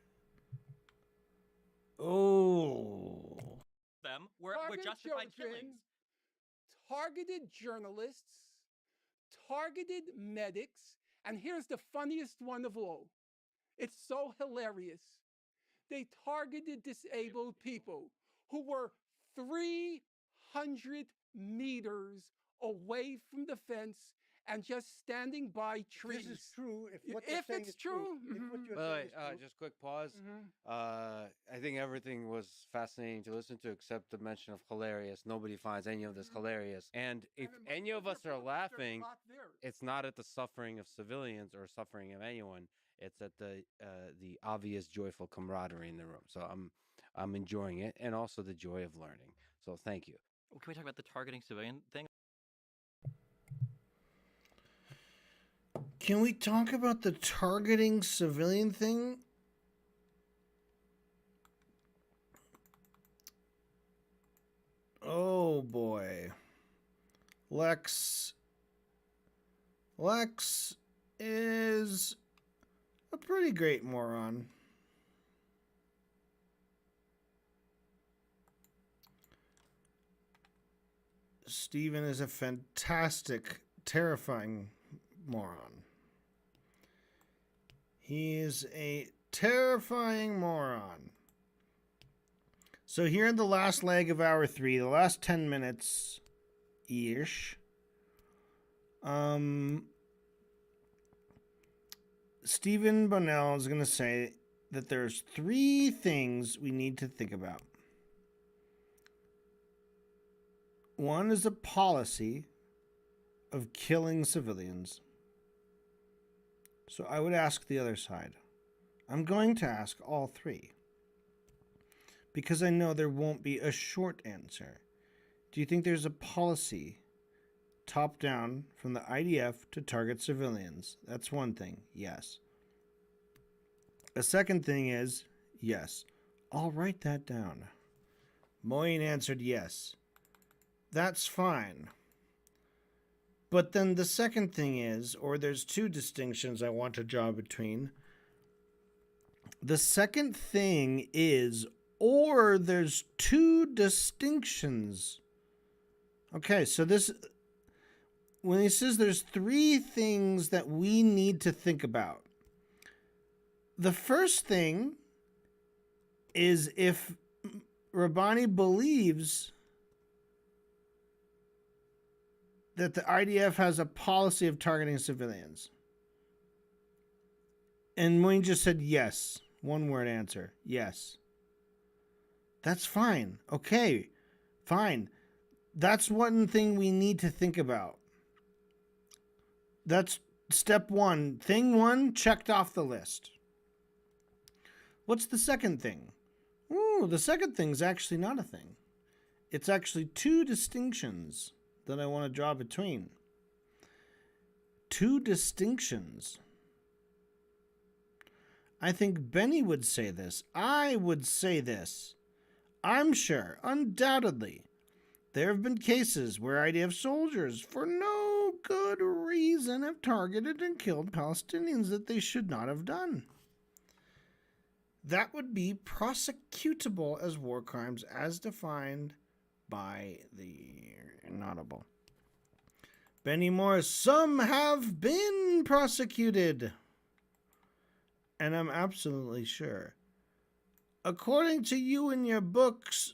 Oh. Them were Targeted justified children, killings. targeted journalists, targeted medics, and here's the funniest one of all. It's so hilarious. They targeted disabled people who were 300 meters away from the fence and just standing by trees. This is true. If what If you're saying it's is true. true, If what mhm. you're By the way, saying is true. just quick pause. Mhm. I think everything was fascinating to listen to, except the mention of hilarious. Nobody finds any of this hilarious. And if And any of us there's are a laughing, lot there. it's not at the suffering of civilians or suffering of anyone. It's at the obvious joyful camaraderie in the room. So I'm enjoying it, and also the joy of learning. So thank you. Can we talk about the targeting civilian thing? Can we talk about the targeting civilian thing? Oh boy. Lex is a pretty great moron. Steven is a fantastic, terrifying moron. He is a terrifying moron. So here in the last leg of hour 3, the last 10 minutes ish, Stephen Bonnell is going to say that there's 3 things we need to think about. One is a policy of killing civilians. So I would ask the other side. I'm going to ask all 3. Because I know there won't be a short answer. Do you think there's a policy top down from the IDF to target civilians? That's one thing. Yes. A second thing is yes. I'll write that down. Moyne answered yes. That's fine. But then the second thing is, or there's 2 distinctions I want to draw between. The second thing is, or there's 2 distinctions. Okay, so this, when he says there's 3 things that we need to think about. The first thing is if Rabbani believes that the IDF has a policy of targeting civilians. And Moyne just said yes. One word answer. Yes. That's fine. Okay. Fine. That's one thing we need to think about. That's step 1. Thing 1 checked off the list. What's the second thing? Ooh, the second thing's actually not a thing. It's actually 2 distinctions that I want to draw between. 2 distinctions. I think Benny would say this. I would say this. I'm sure, undoubtedly, there have been cases where IDF soldiers, for no good reason, have targeted and killed Palestinians that they should not have done. That would be prosecutable as war crimes as defined by the Notable. Benny Morris, some have been prosecuted. And I'm absolutely sure. According to you and your books,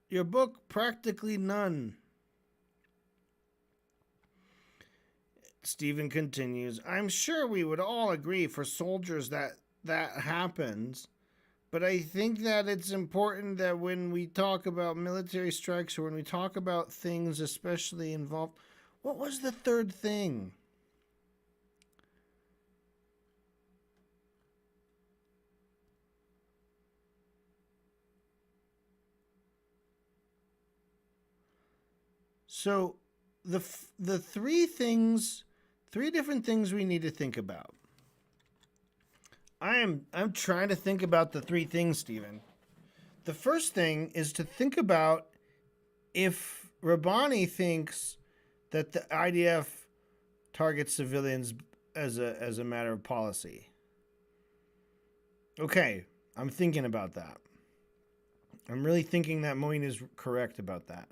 your book, practically none. Stephen continues, I'm sure we would all agree for soldiers that happens. But I think that it's important that when we talk about military strikes or when we talk about things especially involved... What was the third thing? So the 3 different things we need to think about. I'm trying to think about the 3 things, Stephen. The first thing is to think about if Rabbani thinks that the IDF targets civilians as a matter of policy. Okay, I'm thinking about that. I'm really thinking that Moyne is correct about that.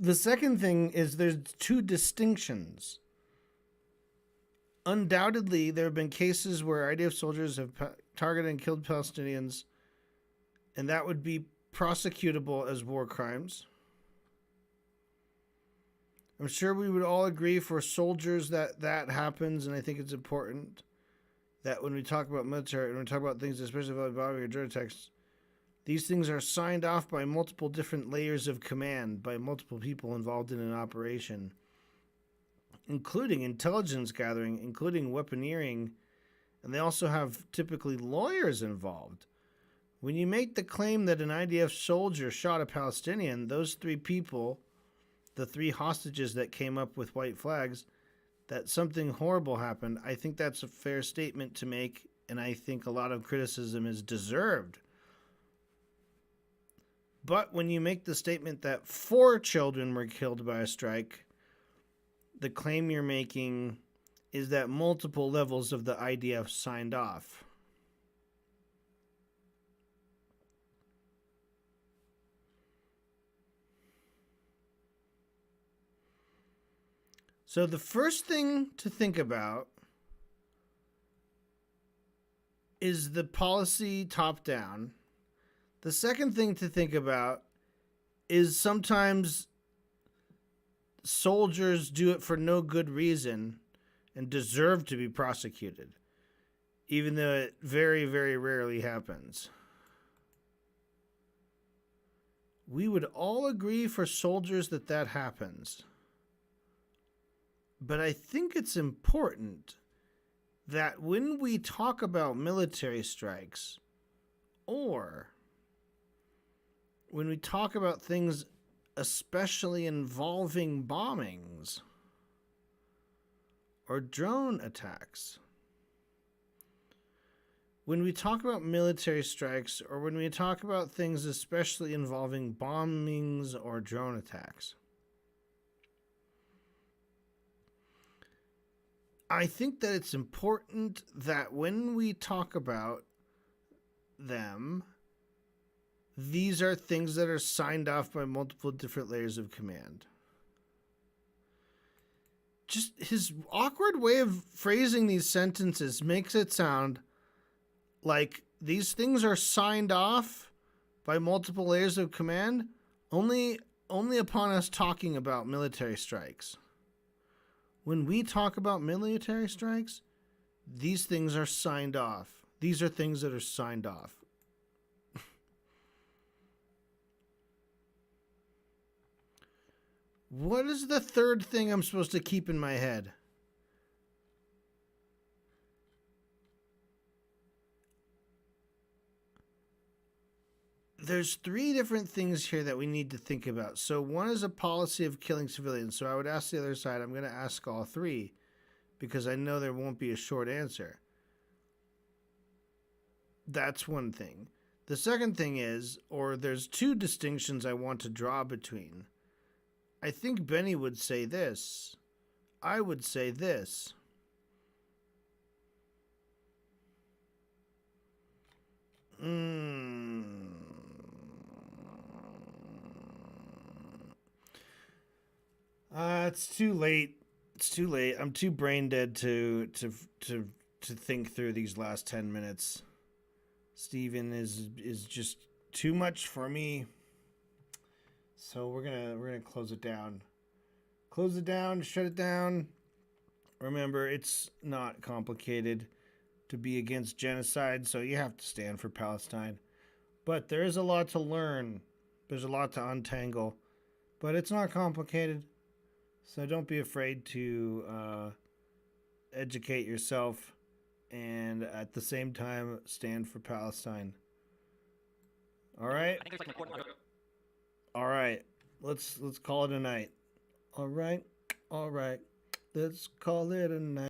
The second thing is there's 2 distinctions. Undoubtedly, there have been cases where IDF soldiers have targeted and killed Palestinians, and that would be prosecutable as war crimes. I'm sure we would all agree for soldiers that happens, and I think it's important that when we talk about military, when we talk about things, especially about bombing or drone attacks, these things are signed off by multiple different layers of command, by multiple people involved in an operation, including intelligence gathering, including weaponeering, and they also have typically lawyers involved. When you make the claim that an IDF soldier shot a Palestinian, those 3 people, the 3 hostages that came up with white flags, that something horrible happened, I think that's a fair statement to make, and I think a lot of criticism is deserved. But when you make the statement that 4 children were killed by a strike, the claim you're making is that multiple levels of the IDF signed off. So the first thing to think about is the policy top down. The second thing to think about is sometimes soldiers do it for no good reason, and deserve to be prosecuted, even though it very, very rarely happens. We would all agree for soldiers that happens. But I think it's important that when we talk about military strikes, or when we talk about things especially involving bombings or drone attacks, when we talk about military strikes, or when we talk about things especially involving bombings or drone attacks, I think that it's important that when we talk about them, these are things that are signed off by multiple different layers of command. Just his awkward way of phrasing these sentences makes it sound like these things are signed off by multiple layers of command only upon us talking about military strikes. When we talk about military strikes, these things are signed off. These are things that are signed off. What is the third thing I'm supposed to keep in my head? There's three different things here that we need to think about. So one is a policy of killing civilians. So I would ask the other side, I'm going to ask all three because I know there won't be a short answer. That's one thing. The second thing is, or there's two distinctions I want to draw between. I think Benny would say this. I would say this. It's too late. It's too late. I'm too brain dead to think through these last 10 minutes. Steven is just too much for me. So we're gonna close it down. Close it down, shut it down. Remember, it's not complicated to be against genocide, so you have to stand for Palestine. But there is a lot to learn. There's a lot to untangle. But it's not complicated. So don't be afraid to educate yourself and at the same time stand for Palestine. All right? I think there's like an important All right. Let's call it a night. All right. Let's call it a night.